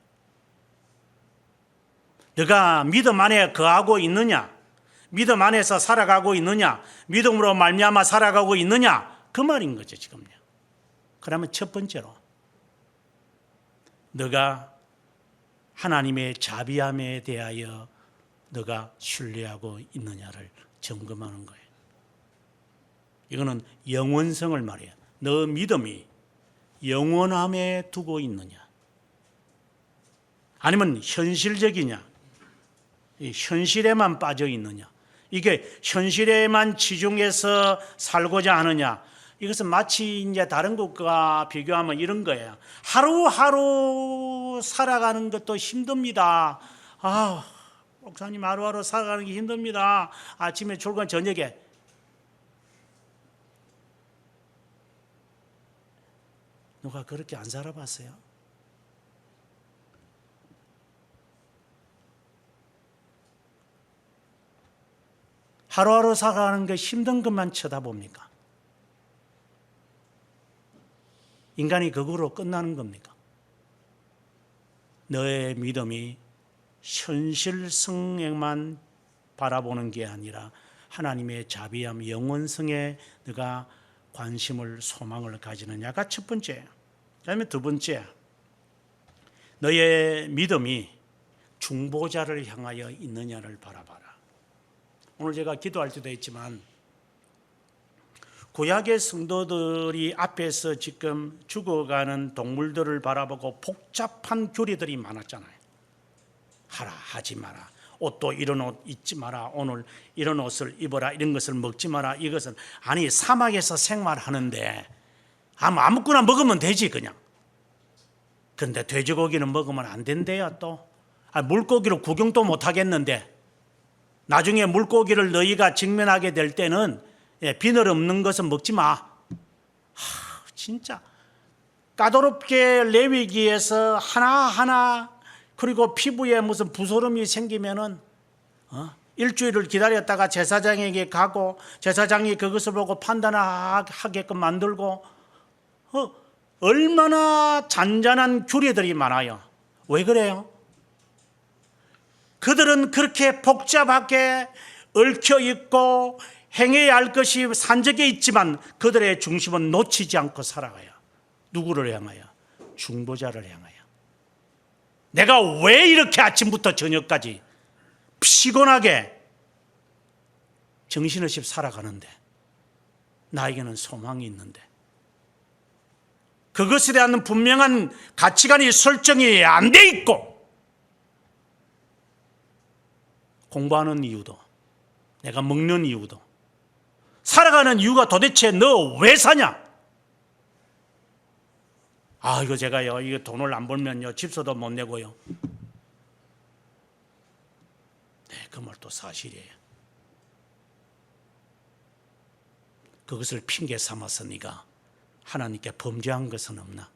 너가 믿음 안에 거하고 있느냐? 믿음 안에서 살아가고 있느냐? 믿음으로 말미암아 살아가고 있느냐? 그 말인 거죠 지금요. 그러면 첫 번째로 너가 하나님의 자비함에 대하여 너가 신뢰하고 있느냐를 점검하는 거예요. 이거는 영원성을 말해요. 너 믿음이 영원함에 두고 있느냐? 아니면 현실적이냐? 현실에만 빠져 있느냐? 이게 현실에만 치중해서 살고자 하느냐? 이것은 마치 이제 다른 것과 비교하면 이런 거예요. 하루하루 살아가는 것도 힘듭니다. 목사님 하루하루 살아가는 게 힘듭니다. 아침에 출근 저녁에. 누가 그렇게 안 살아봤어요? 하루하루 살아가는 게 힘든 것만 쳐다봅니까? 인간이 그거로 끝나는 겁니까? 너의 믿음이 현실 성행만 바라보는 게 아니라 하나님의 자비함, 영원성에 네가 관심을, 소망을 가지느냐가 첫 번째예요. 그다음에 두 번째, 너의 믿음이 중보자를 향하여 있느냐를 바라봐라. 오늘 제가 기도할 때도 했지만 구약의 성도들이 앞에서 지금 죽어가는 동물들을 바라보고 복잡한 교리들이 많았잖아요. 하라, 하지 마라. 옷도 이런 옷 입지 마라. 오늘 이런 옷을 입어라. 이런 것을 먹지 마라. 이것은 아니 사막에서 생활하는데 아무거나 먹으면 되지 그냥. 그런데 돼지고기는 먹으면 안 된대요 또. 물고기를 구경도 못 하겠는데 나중에 물고기를 너희가 직면하게 될 때는 비늘 없는 것은 먹지 마. 진짜 까다롭게 레위기에서 하나하나 그리고 피부에 무슨 부스럼이 생기면은 일주일을 기다렸다가 제사장에게 가고 제사장이 그것을 보고 판단하게끔 만들고 얼마나 잔잔한 규례들이 많아요. 왜 그래요? 그들은 그렇게 복잡하게 얽혀 있고 행해야 할 것이 산적에 있지만 그들의 중심은 놓치지 않고 살아가요. 누구를 향하여? 중보자를 향하여. 내가 왜 이렇게 아침부터 저녁까지 피곤하게 정신없이 살아가는데 나에게는 소망이 있는데 그것에 대한 분명한 가치관이 설정이 안 돼 있고 공부하는 이유도 내가 먹는 이유도 살아가는 이유가 도대체 너 왜 사냐? 이거 제가요 이거 돈을 안 벌면요 집세도 못 내고요. 네, 그 말도 사실이에요. 그것을 핑계 삼아서 네가 하나님께 범죄한 것은 없나?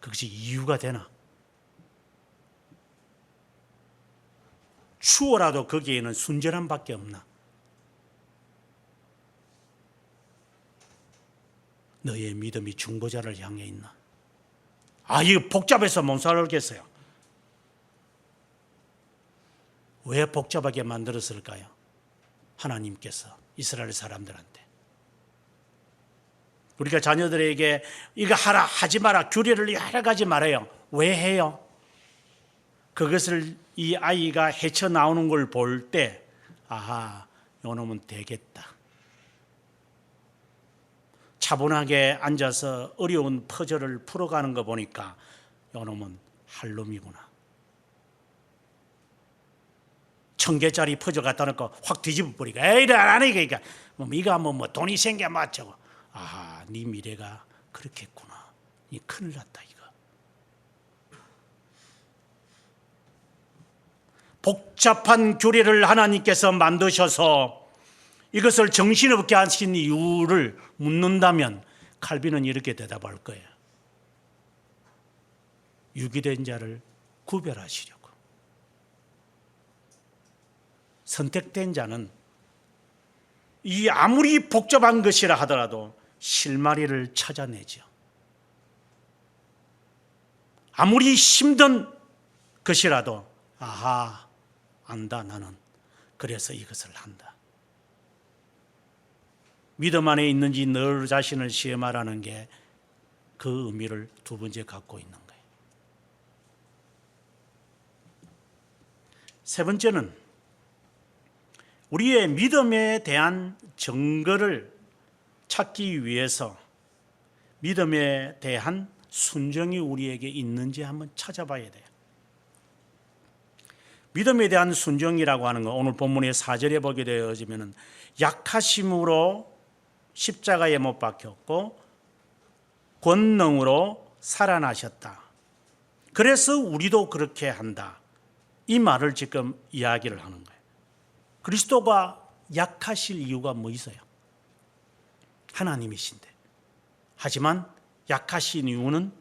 그것이 이유가 되나? 추워라도 거기에는 순전함밖에 없나? 너의 믿음이 중보자를 향해 있나? 이거 복잡해서 못 살겠어요. 왜 복잡하게 만들었을까요? 하나님께서 이스라엘 사람들한테 우리가 자녀들에게 이거 하라 하지 마라 규례를 여러 가지 말해요. 왜 해요? 그것을 이 아이가 헤쳐나오는 걸 볼 때 요놈은 되겠다. 차분하게 앉아서 어려운 퍼즐을 풀어가는 거 보니까 요놈은 할 놈이구나. 1000개짜리 퍼즐 갖다 놓고 확 뒤집어 버리니까 에이 안 하니 그러니까 이거 뭐 돈이 생겨 맞죠. 네 미래가 그렇겠구나. 이 큰일 났다 이거. 복잡한 규례를 하나님께서 만드셔서 이것을 정신없게 하신 이유를 묻는다면 칼빈은 이렇게 대답할 거예요. 유기된 자를 구별하시려고. 선택된 자는 이 아무리 복잡한 것이라 하더라도 실마리를 찾아내죠. 아무리 힘든 것이라도 안다 나는. 그래서 이것을 한다. 믿음 안에 있는지 너 자신을 시험하라는 게 그 의미를 두 번째 갖고 있는 거예요. 세 번째는 우리의 믿음에 대한 증거를 찾기 위해서 믿음에 대한 순종이 우리에게 있는지 한번 찾아봐야 돼요. 믿음에 대한 순종이라고 하는 거 오늘 본문의 4절에 보게 되어지면 약하심으로 십자가에 못 박혔고 권능으로 살아나셨다. 그래서 우리도 그렇게 한다. 이 말을 지금 이야기를 하는 거예요. 그리스도가 약하실 이유가 뭐 있어요? 하나님이신데. 하지만 약하신 이유는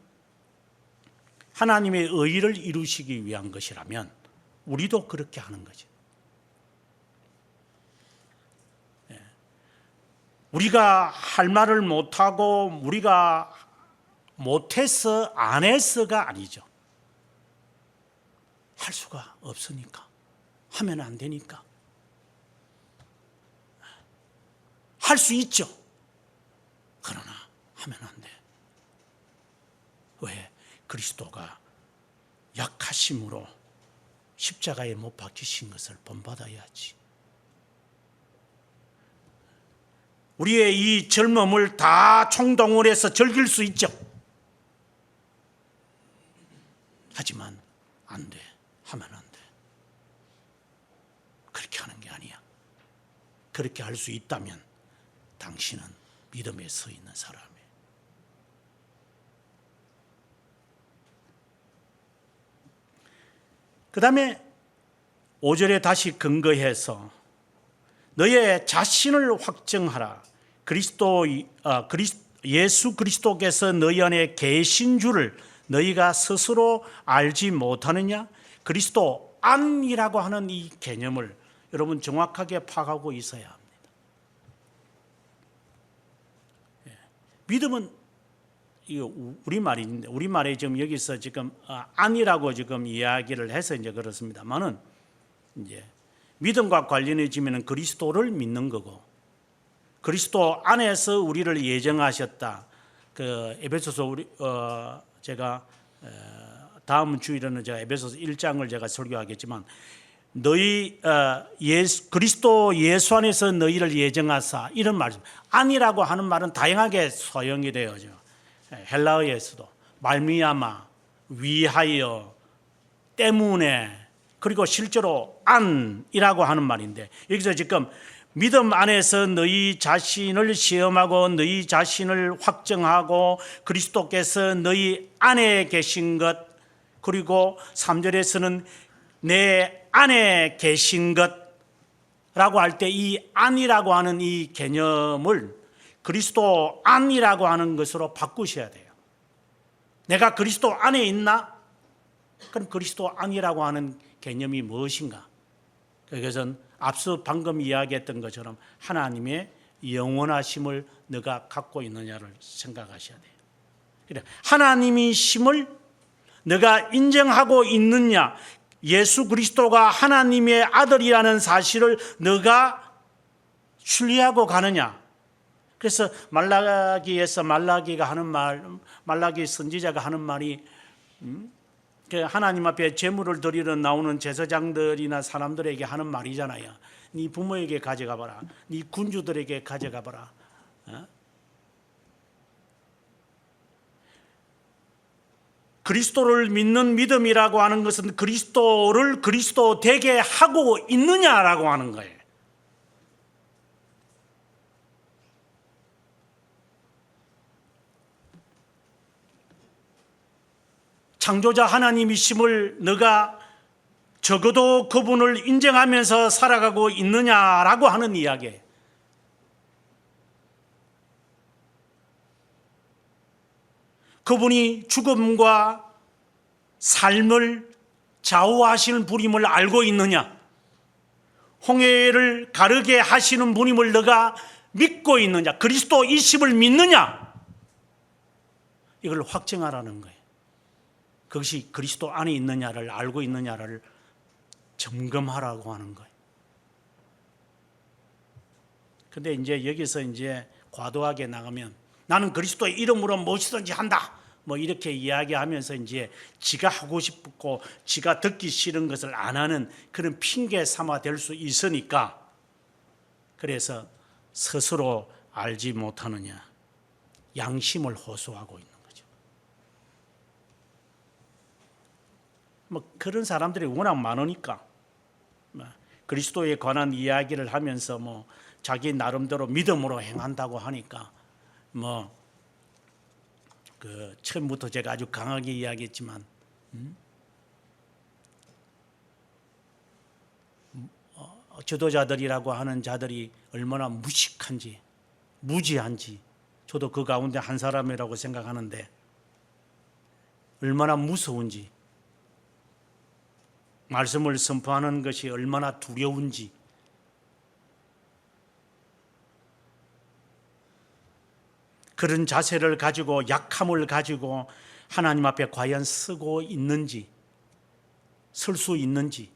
하나님의 의를 이루시기 위한 것이라면 우리도 그렇게 하는 거죠. 우리가 할 말을 못하고 우리가 못해서 안 해서가 아니죠. 할 수가 없으니까, 하면 안 되니까. 할 수 있죠. 그러나 하면 안 돼. 왜? 그리스도가 약하심으로 십자가에 못 박히신 것을 본받아야지. 우리의 이 젊음을 다 총동원 해서 즐길 수 있죠. 하지만 안 돼. 하면 안 돼. 그렇게 하는 게 아니야. 그렇게 할 수 있다면 당신은 믿음에 서 있는 사람이에요. 그 다음에 5절에 다시 근거해서 너의 자신을 확증하라. 예수 그리스도께서 너희 안에 계신 줄을 너희가 스스로 알지 못하느냐? 그리스도 안이라고 하는 이 개념을 여러분 정확하게 파악하고 있어야 합니다. 믿음은 이거 우리말인데 우리말에 지금 여기서 지금 안이라고 지금 이야기를 해서 이제 그렇습니다만은 이제 믿음과 관련해지면 그리스도를 믿는 거고 그리스도 안에서 우리를 예정하셨다. 그 에베소서 제가 다음 주일에는 제가 에베소서 1장을 제가 설교하겠지만 너희 그리스도 예수 안에서 너희를 예정하사 이런 말. 안이라고 하는 말은 다양하게 사용이 되어죠. 헬라어에서도 말미암아, 위하여, 때문에 그리고 실제로 안이라고 하는 말인데 여기서 지금 믿음 안에서 너희 자신을 시험하고 너희 자신을 확정하고 그리스도께서 너희 안에 계신 것 그리고 3절에서는 내 안에 계신 것라고 할 때 이 안이라고 하는 이 개념을 그리스도 안이라고 하는 것으로 바꾸셔야 돼요. 내가 그리스도 안에 있나? 그럼 그리스도 안이라고 하는 개념이 무엇인가? 그것은 앞서 방금 이야기했던 것처럼 하나님의 영원하심을 너가 갖고 있느냐를 생각하셔야 돼요. 그래, 하나님이심을 너가 인정하고 있느냐? 예수 그리스도가 하나님의 아들이라는 사실을 너가 신뢰하고 가느냐? 그래서 말라기에서 말라기가 하는 말, 말라기 선지자가 하는 말이 하나님 앞에 제물을 드리러 나오는 제사장들이나 사람들에게 하는 말이잖아요. 네 부모에게 가져가봐라. 네 군주들에게 가져가봐라. 그리스도를 믿는 믿음이라고 하는 것은 그리스도를 그리스도 되게 하고 있느냐라고 하는 거예요. 창조자 하나님이심을 너가 적어도 그분을 인정하면서 살아가고 있느냐라고 하는 이야기예요. 그분이 죽음과 삶을 좌우하시는 분임을 알고 있느냐? 홍해를 가르게 하시는 분임을 너가 믿고 있느냐? 그리스도이심을 믿느냐? 이걸 확증하라는 거예요. 그것이 그리스도 안에 있느냐를 알고 있느냐를 점검하라고 하는 거예요. 근데 이제 여기서 이제 과도하게 나가면 나는 그리스도의 이름으로 무엇이든지 한다. 뭐 이렇게 이야기하면서 이제 지가 하고 싶고 지가 듣기 싫은 것을 안 하는 그런 핑계 삼아 될 수 있으니까 그래서 스스로 알지 못하느냐 양심을 호소하고 있는 거죠. 뭐 그런 사람들이 워낙 많으니까 그리스도에 관한 이야기를 하면서 뭐 자기 나름대로 믿음으로 행한다고 하니까 처음부터 제가 아주 강하게 이야기했지만 지도자들이라고 하는 자들이 얼마나 무식한지 무지한지 저도 그 가운데 한 사람이라고 생각하는데 얼마나 무서운지 말씀을 선포하는 것이 얼마나 두려운지 그런 자세를 가지고 약함을 가지고 하나님 앞에 과연 서고 있는지 설 수 있는지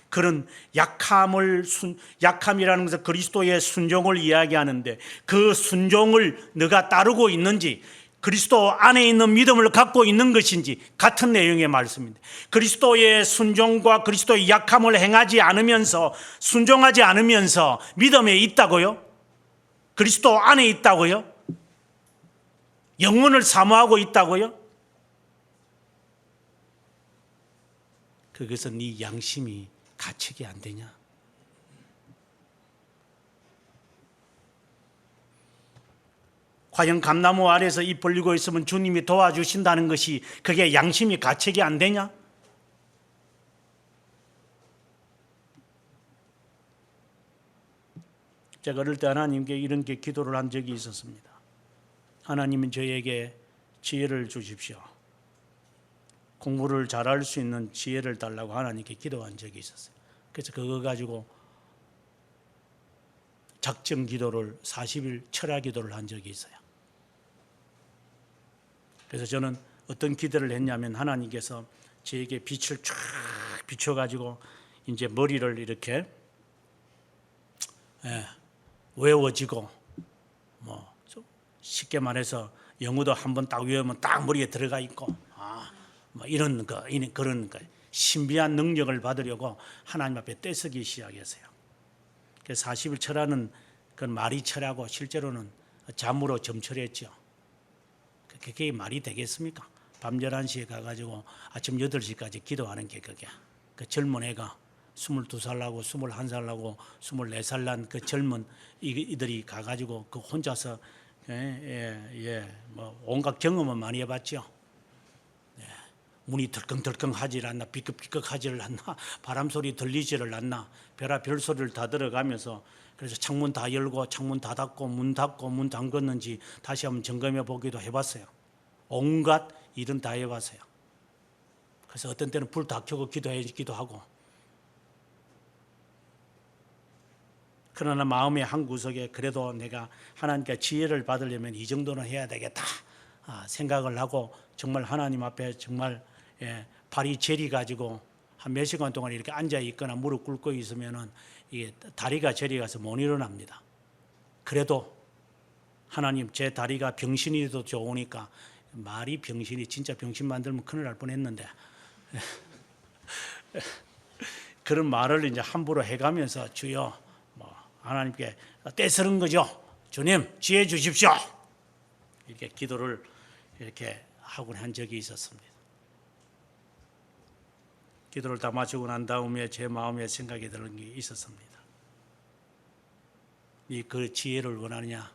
그런 약함이라는 것은 그리스도의 순종을 이야기하는데 그 순종을 너가 따르고 있는지 그리스도 안에 있는 믿음을 갖고 있는 것인지 같은 내용의 말씀입니다. 그리스도의 순종과 그리스도의 약함을 행하지 않으면서 순종하지 않으면서 믿음에 있다고요? 그리스도 안에 있다고요? 영혼을 사모하고 있다고요? 그것은 네 양심이 가책이 안 되냐? 과연 감나무 아래서 입 벌리고 있으면 주님이 도와주신다는 것이 그게 양심이 가책이 안 되냐? 제가 어릴 때 하나님께 이런 기도를 한 적이 있었습니다. 하나님은 저에게 지혜를 주십시오. 공부를 잘할 수 있는 지혜를 달라고 하나님께 기도한 적이 있었어요. 그래서 그거 가지고 작정 기도를 40일 철야 기도를 한 적이 있어요. 그래서 저는 어떤 기도를 했냐면 하나님께서 저에게 빛을 쫙 비춰가지고 이제 머리를 이렇게 외워지고 쉽게 말해서 영어도 한번 딱 외우면 딱 머리에 들어가 있고 그런 신비한 능력을 받으려고 하나님 앞에 떼쓰기 시작했어요. 그래서 40일 철야는 그건 말이 철야고 실제로는 잠으로 점철했죠. 그게 말이 되겠습니까? 밤 11시에 가가지고 아침 8시까지 기도하는 게 그게. 그 젊은 애가 22살 나고 21살 나고 24살 난 그 젊은 이들이 가가지고 그 혼자서 온갖 경험은 많이 해봤죠. 문이 덜컹덜컹 하질 않나 비극비극 하질 않나 바람소리 들리지를 않나 별의별 소리를 다 들어가면서 그래서 창문 다 열고 창문 다 닫고 문 닫고 문 잠궜는지 다시 한번 점검해 보기도 해봤어요. 온갖 일은 다 해봤어요. 그래서 어떤 때는 불 다 켜고 기도하기도 하고 그러나 마음의 한 구석에 그래도 내가 하나님께 지혜를 받으려면 이 정도는 해야 되겠다 생각을 하고 정말 하나님 앞에 정말 발이 저리 가지고 한 몇 시간 동안 이렇게 앉아 있거나 무릎 꿇고 있으면은 이게 다리가 저리 가서 못 일어납니다. 그래도 하나님 제 다리가 병신이도 좋으니까 말이 병신이 진짜 병신 만들면 큰일 날 뻔했는데 그런 말을 이제 함부로 해가면서 주여 하나님께 떼쓰는 거죠. 주님 지혜 주십시오. 이렇게 기도를 이렇게 하곤 한 적이 있었습니다. 기도를 다 마치고 난 다음에 제 마음에 생각이 드는 게 있었습니다. 그 지혜를 원하느냐?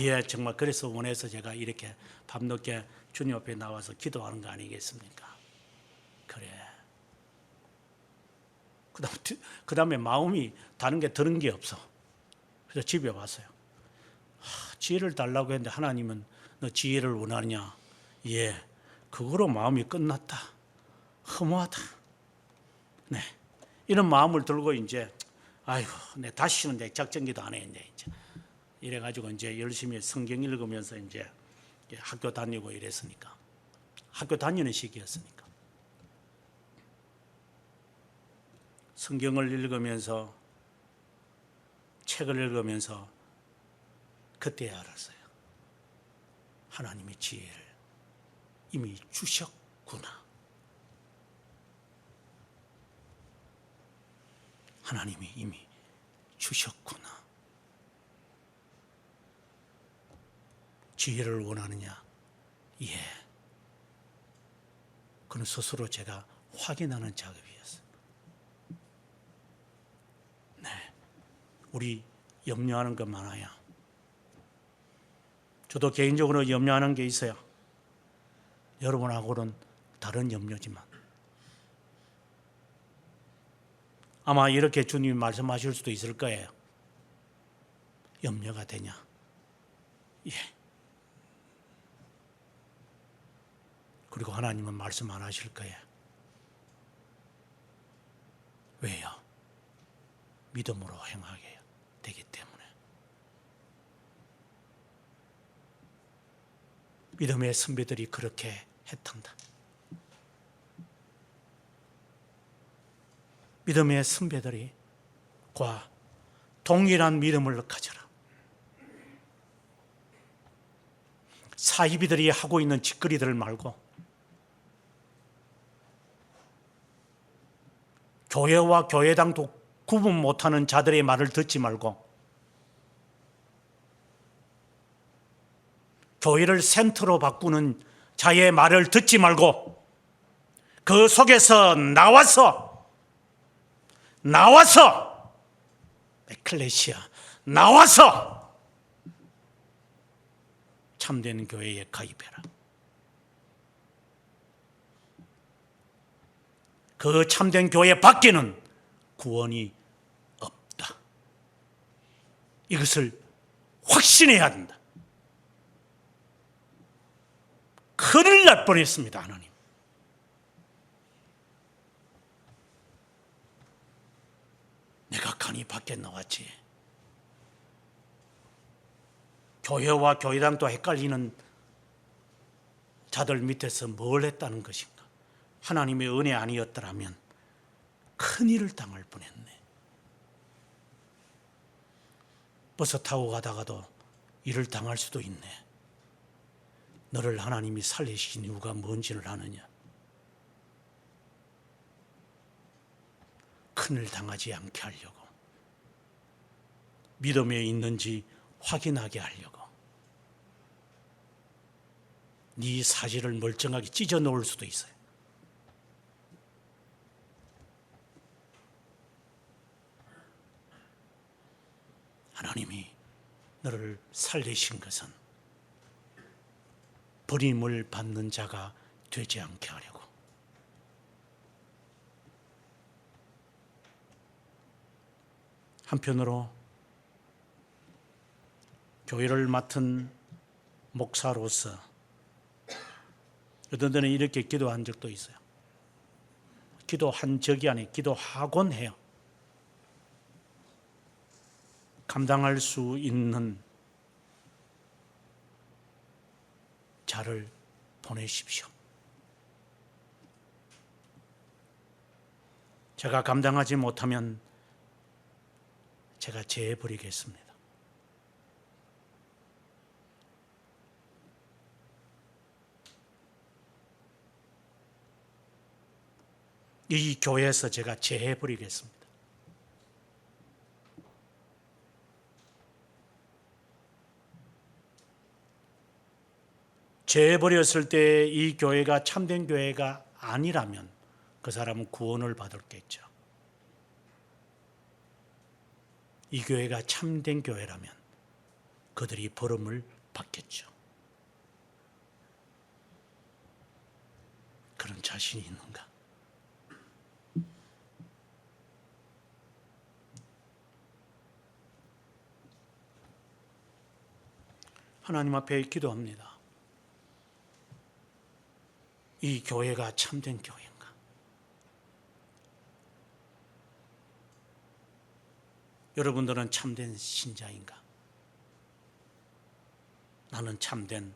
예, 정말 그래서 원해서 제가 이렇게 밤늦게 주님 앞에 나와서 기도하는 거 아니겠습니까? 그래. 그 다음에 마음이 다른 게 드는 게 없어. 그래서 집에 왔어요. 지혜를 달라고 했는데 하나님은 너 지혜를 원하느냐? 예, 그거로 마음이 끝났다. 허무하다. 네, 이런 마음을 들고 이제 내 다시는 내 작정기도 안 해 이제 이래가지고 이제 열심히 성경 읽으면서 이제 학교 다니고 이랬으니까 학교 다니는 시기였으니까 성경을 읽으면서 책을 읽으면서 그때 알았어요. 하나님의 지혜를 이미 주셨구나. 하나님이 이미 주셨구나. 지혜를 원하느냐? 예. 그는 스스로 제가 확인하는 작업이었어요. 우리 염려하는 것 많아요. 저도 개인적으로 염려하는 게 있어요. 여러분하고는 다른 염려지만 아마 이렇게 주님이 말씀하실 수도 있을 거예요. 염려가 되냐? 예. 그리고 하나님은 말씀 안 하실 거예요. 왜요? 믿음으로 행하게 되기 때문에. 믿음의 선배들이 그렇게 했단다. 믿음의 선배들이 과 동일한 믿음을 가져라. 사이비들이 하고 있는 짓거리들 말고 교회와 교회당도 구분 못하는 자들의 말을 듣지 말고 교회를 센터로 바꾸는 자의 말을 듣지 말고 그 속에서 나와서 에클레시아 나와서 참된 교회에 가입해라. 그 참된 교회 밖에는 구원이 없다. 이것을 확신해야 된다. 큰일 날 뻔했습니다, 하나님. 내가 간이 밖에 나왔지. 교회와 교회당도 헷갈리는 자들 밑에서 뭘 했다는 것인가? 하나님의 은혜 아니었더라면 큰일을 당할 뻔했네. 버스 타고 가다가도 일을 당할 수도 있네. 너를 하나님이 살리신 이유가 뭔지를 아느냐? 큰일 당하지 않게 하려고, 믿음에 있는지 확인하게 하려고. 네 사실을 멀쩡하게 찢어 놓을 수도 있어요. 하나님이 너를 살리신 것은 버림을 받는 자가 되지 않게 하려고. 한편으로 교회를 맡은 목사로서 어떤 때는 이렇게 기도한 적도 있어요. 기도한 적이 아니고 기도하곤 해요. 감당할 수 있는 자를 보내십시오. 제가 감당하지 못하면 제가 제해버리겠습니다. 이 교회에서 제가 제해버리겠습니다. 제해버렸을 때 이 교회가 참된 교회가 아니라면 그 사람은 구원을 받았겠죠. 이 교회가 참된 교회라면 그들이 벌음을 받겠죠. 그런 자신이 있는가? 하나님 앞에 기도합니다. 이 교회가 참된 교회인가? 여러분들은 참된 신자인가? 나는 참된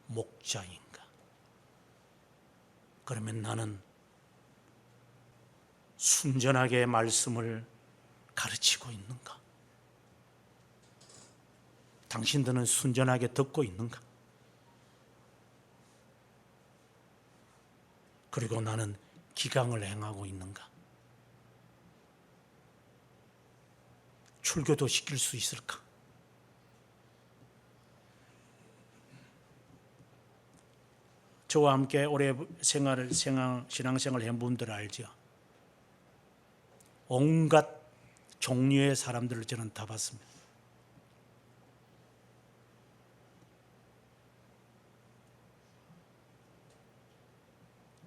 목자인가? 그러면 나는 순전하게 말씀을 가르치고 있는가? 당신들은 순전하게 듣고 있는가? 그리고 나는 기강을 행하고 있는가? 출교도 시킬 수 있을까? 저와 함께 오래 신앙생활을 해본 분들 알죠? 온갖 종류의 사람들을 저는 다 봤습니다.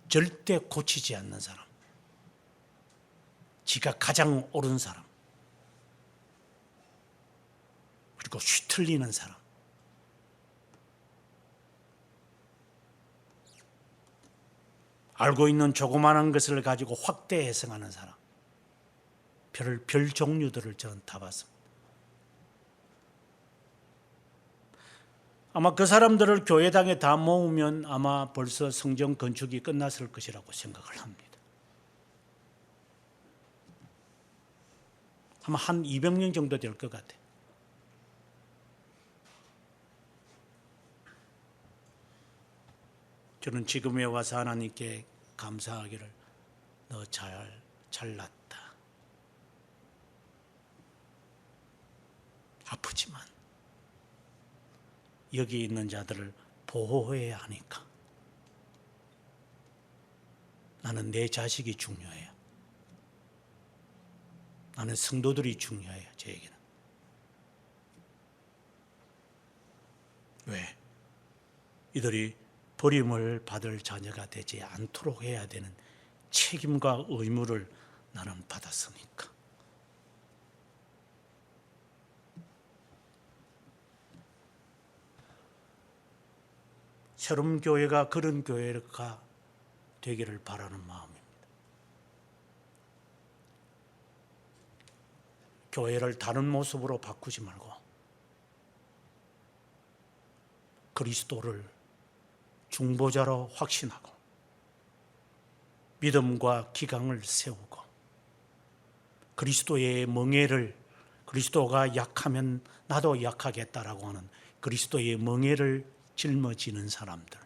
절대 고치지 않는 사람, 지가 가장 옳은 사람, 그리고 휘둘리는 사람, 알고 있는 조그마한 것을 가지고 확대 해석하는 사람, 별 종류들을 저는 다 봤습니다. 아마 그 사람들을 교회당에 다 모으면 아마 벌써 성전 건축이 끝났을 것이라고 생각을 합니다. 아마 한 200명 정도 될 것 같아요. 저는 지금에 와서 하나님께 감사하기를 너 잘났다. 아프지만 여기 있는 자들을 보호해야 하니까 나는 내 자식이 중요해요. 나는 성도들이 중요해요. 저에게는. 왜? 이들이 버림을 받을 자녀가 되지 않도록 해야 되는 책임과 의무를 나는 받았으니까. 새로운 교회가 그런 교회가 되기를 바라는 마음입니다. 교회를 다른 모습으로 바꾸지 말고 그리스도를 중보자로 확신하고 믿음과 기강을 세우고 그리스도의 멍에를, 그리스도가 약하면 나도 약하겠다라고 하는 그리스도의 멍에를 짊어지는 사람들,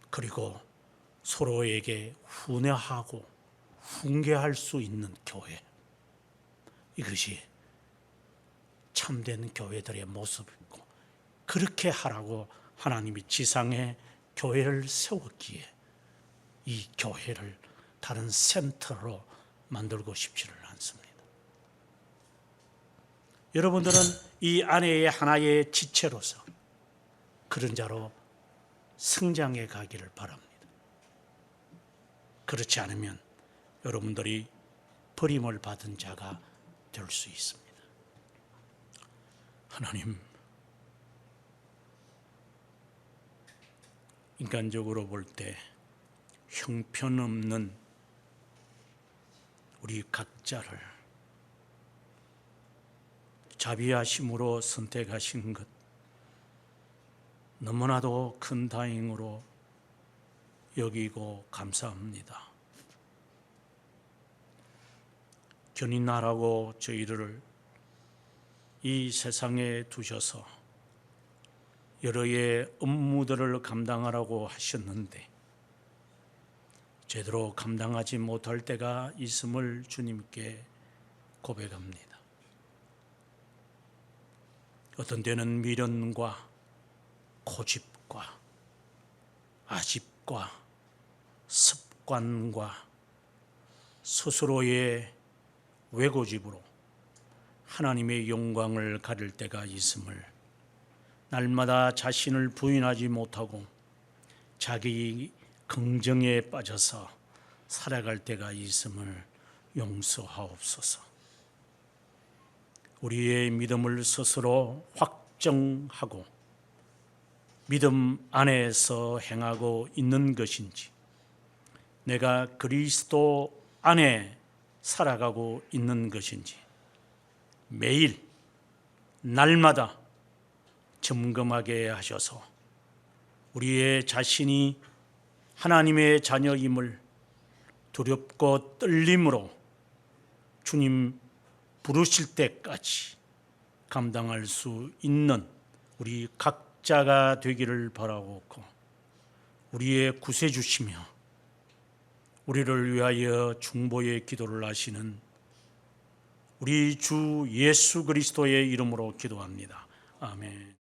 그리고 서로에게 훈회하고 훈계할 수 있는 교회, 이것이 참된 교회들의 모습이고, 그렇게 하라고 하나님이 지상에 교회를 세웠기에 이 교회를 다른 센터로 만들고 싶지를 않습니다. 여러분들은 이 안에 하나의 지체로서 그런 자로 성장해 가기를 바랍니다. 그렇지 않으면 여러분들이 버림을 받은 자가 될 수 있습니다. 하나님, 인간적으로 볼 때 형편없는 우리 각자를 자비하심으로 선택하신 것 너무나도 큰 다행으로 여기고 감사합니다. 견인하라고 저희를 이 세상에 두셔서 여러의 업무들을 감당하라고 하셨는데 제대로 감당하지 못할 때가 있음을 주님께 고백합니다. 어떤 때는 미련과 고집과 아집과 습관과 스스로의 외고집으로 하나님의 영광을 가릴 때가 있음을, 날마다 자신을 부인하지 못하고 자기 긍정에 빠져서 살아갈 때가 있음을 용서하옵소서. 우리의 믿음을 스스로 확정하고 믿음 안에서 행하고 있는 것인지, 내가 그리스도 안에 살아가고 있는 것인지 매일 날마다 점검하게 하셔서 우리의 자신이 하나님의 자녀임을 두렵고 떨림으로 주님 부르실 때까지 감당할 수 있는 우리 각자가 되기를 바라고, 우리의 구세주시며 우리를 위하여 중보의 기도를 하시는 우리 주 예수 그리스도의 이름으로 기도합니다. 아멘.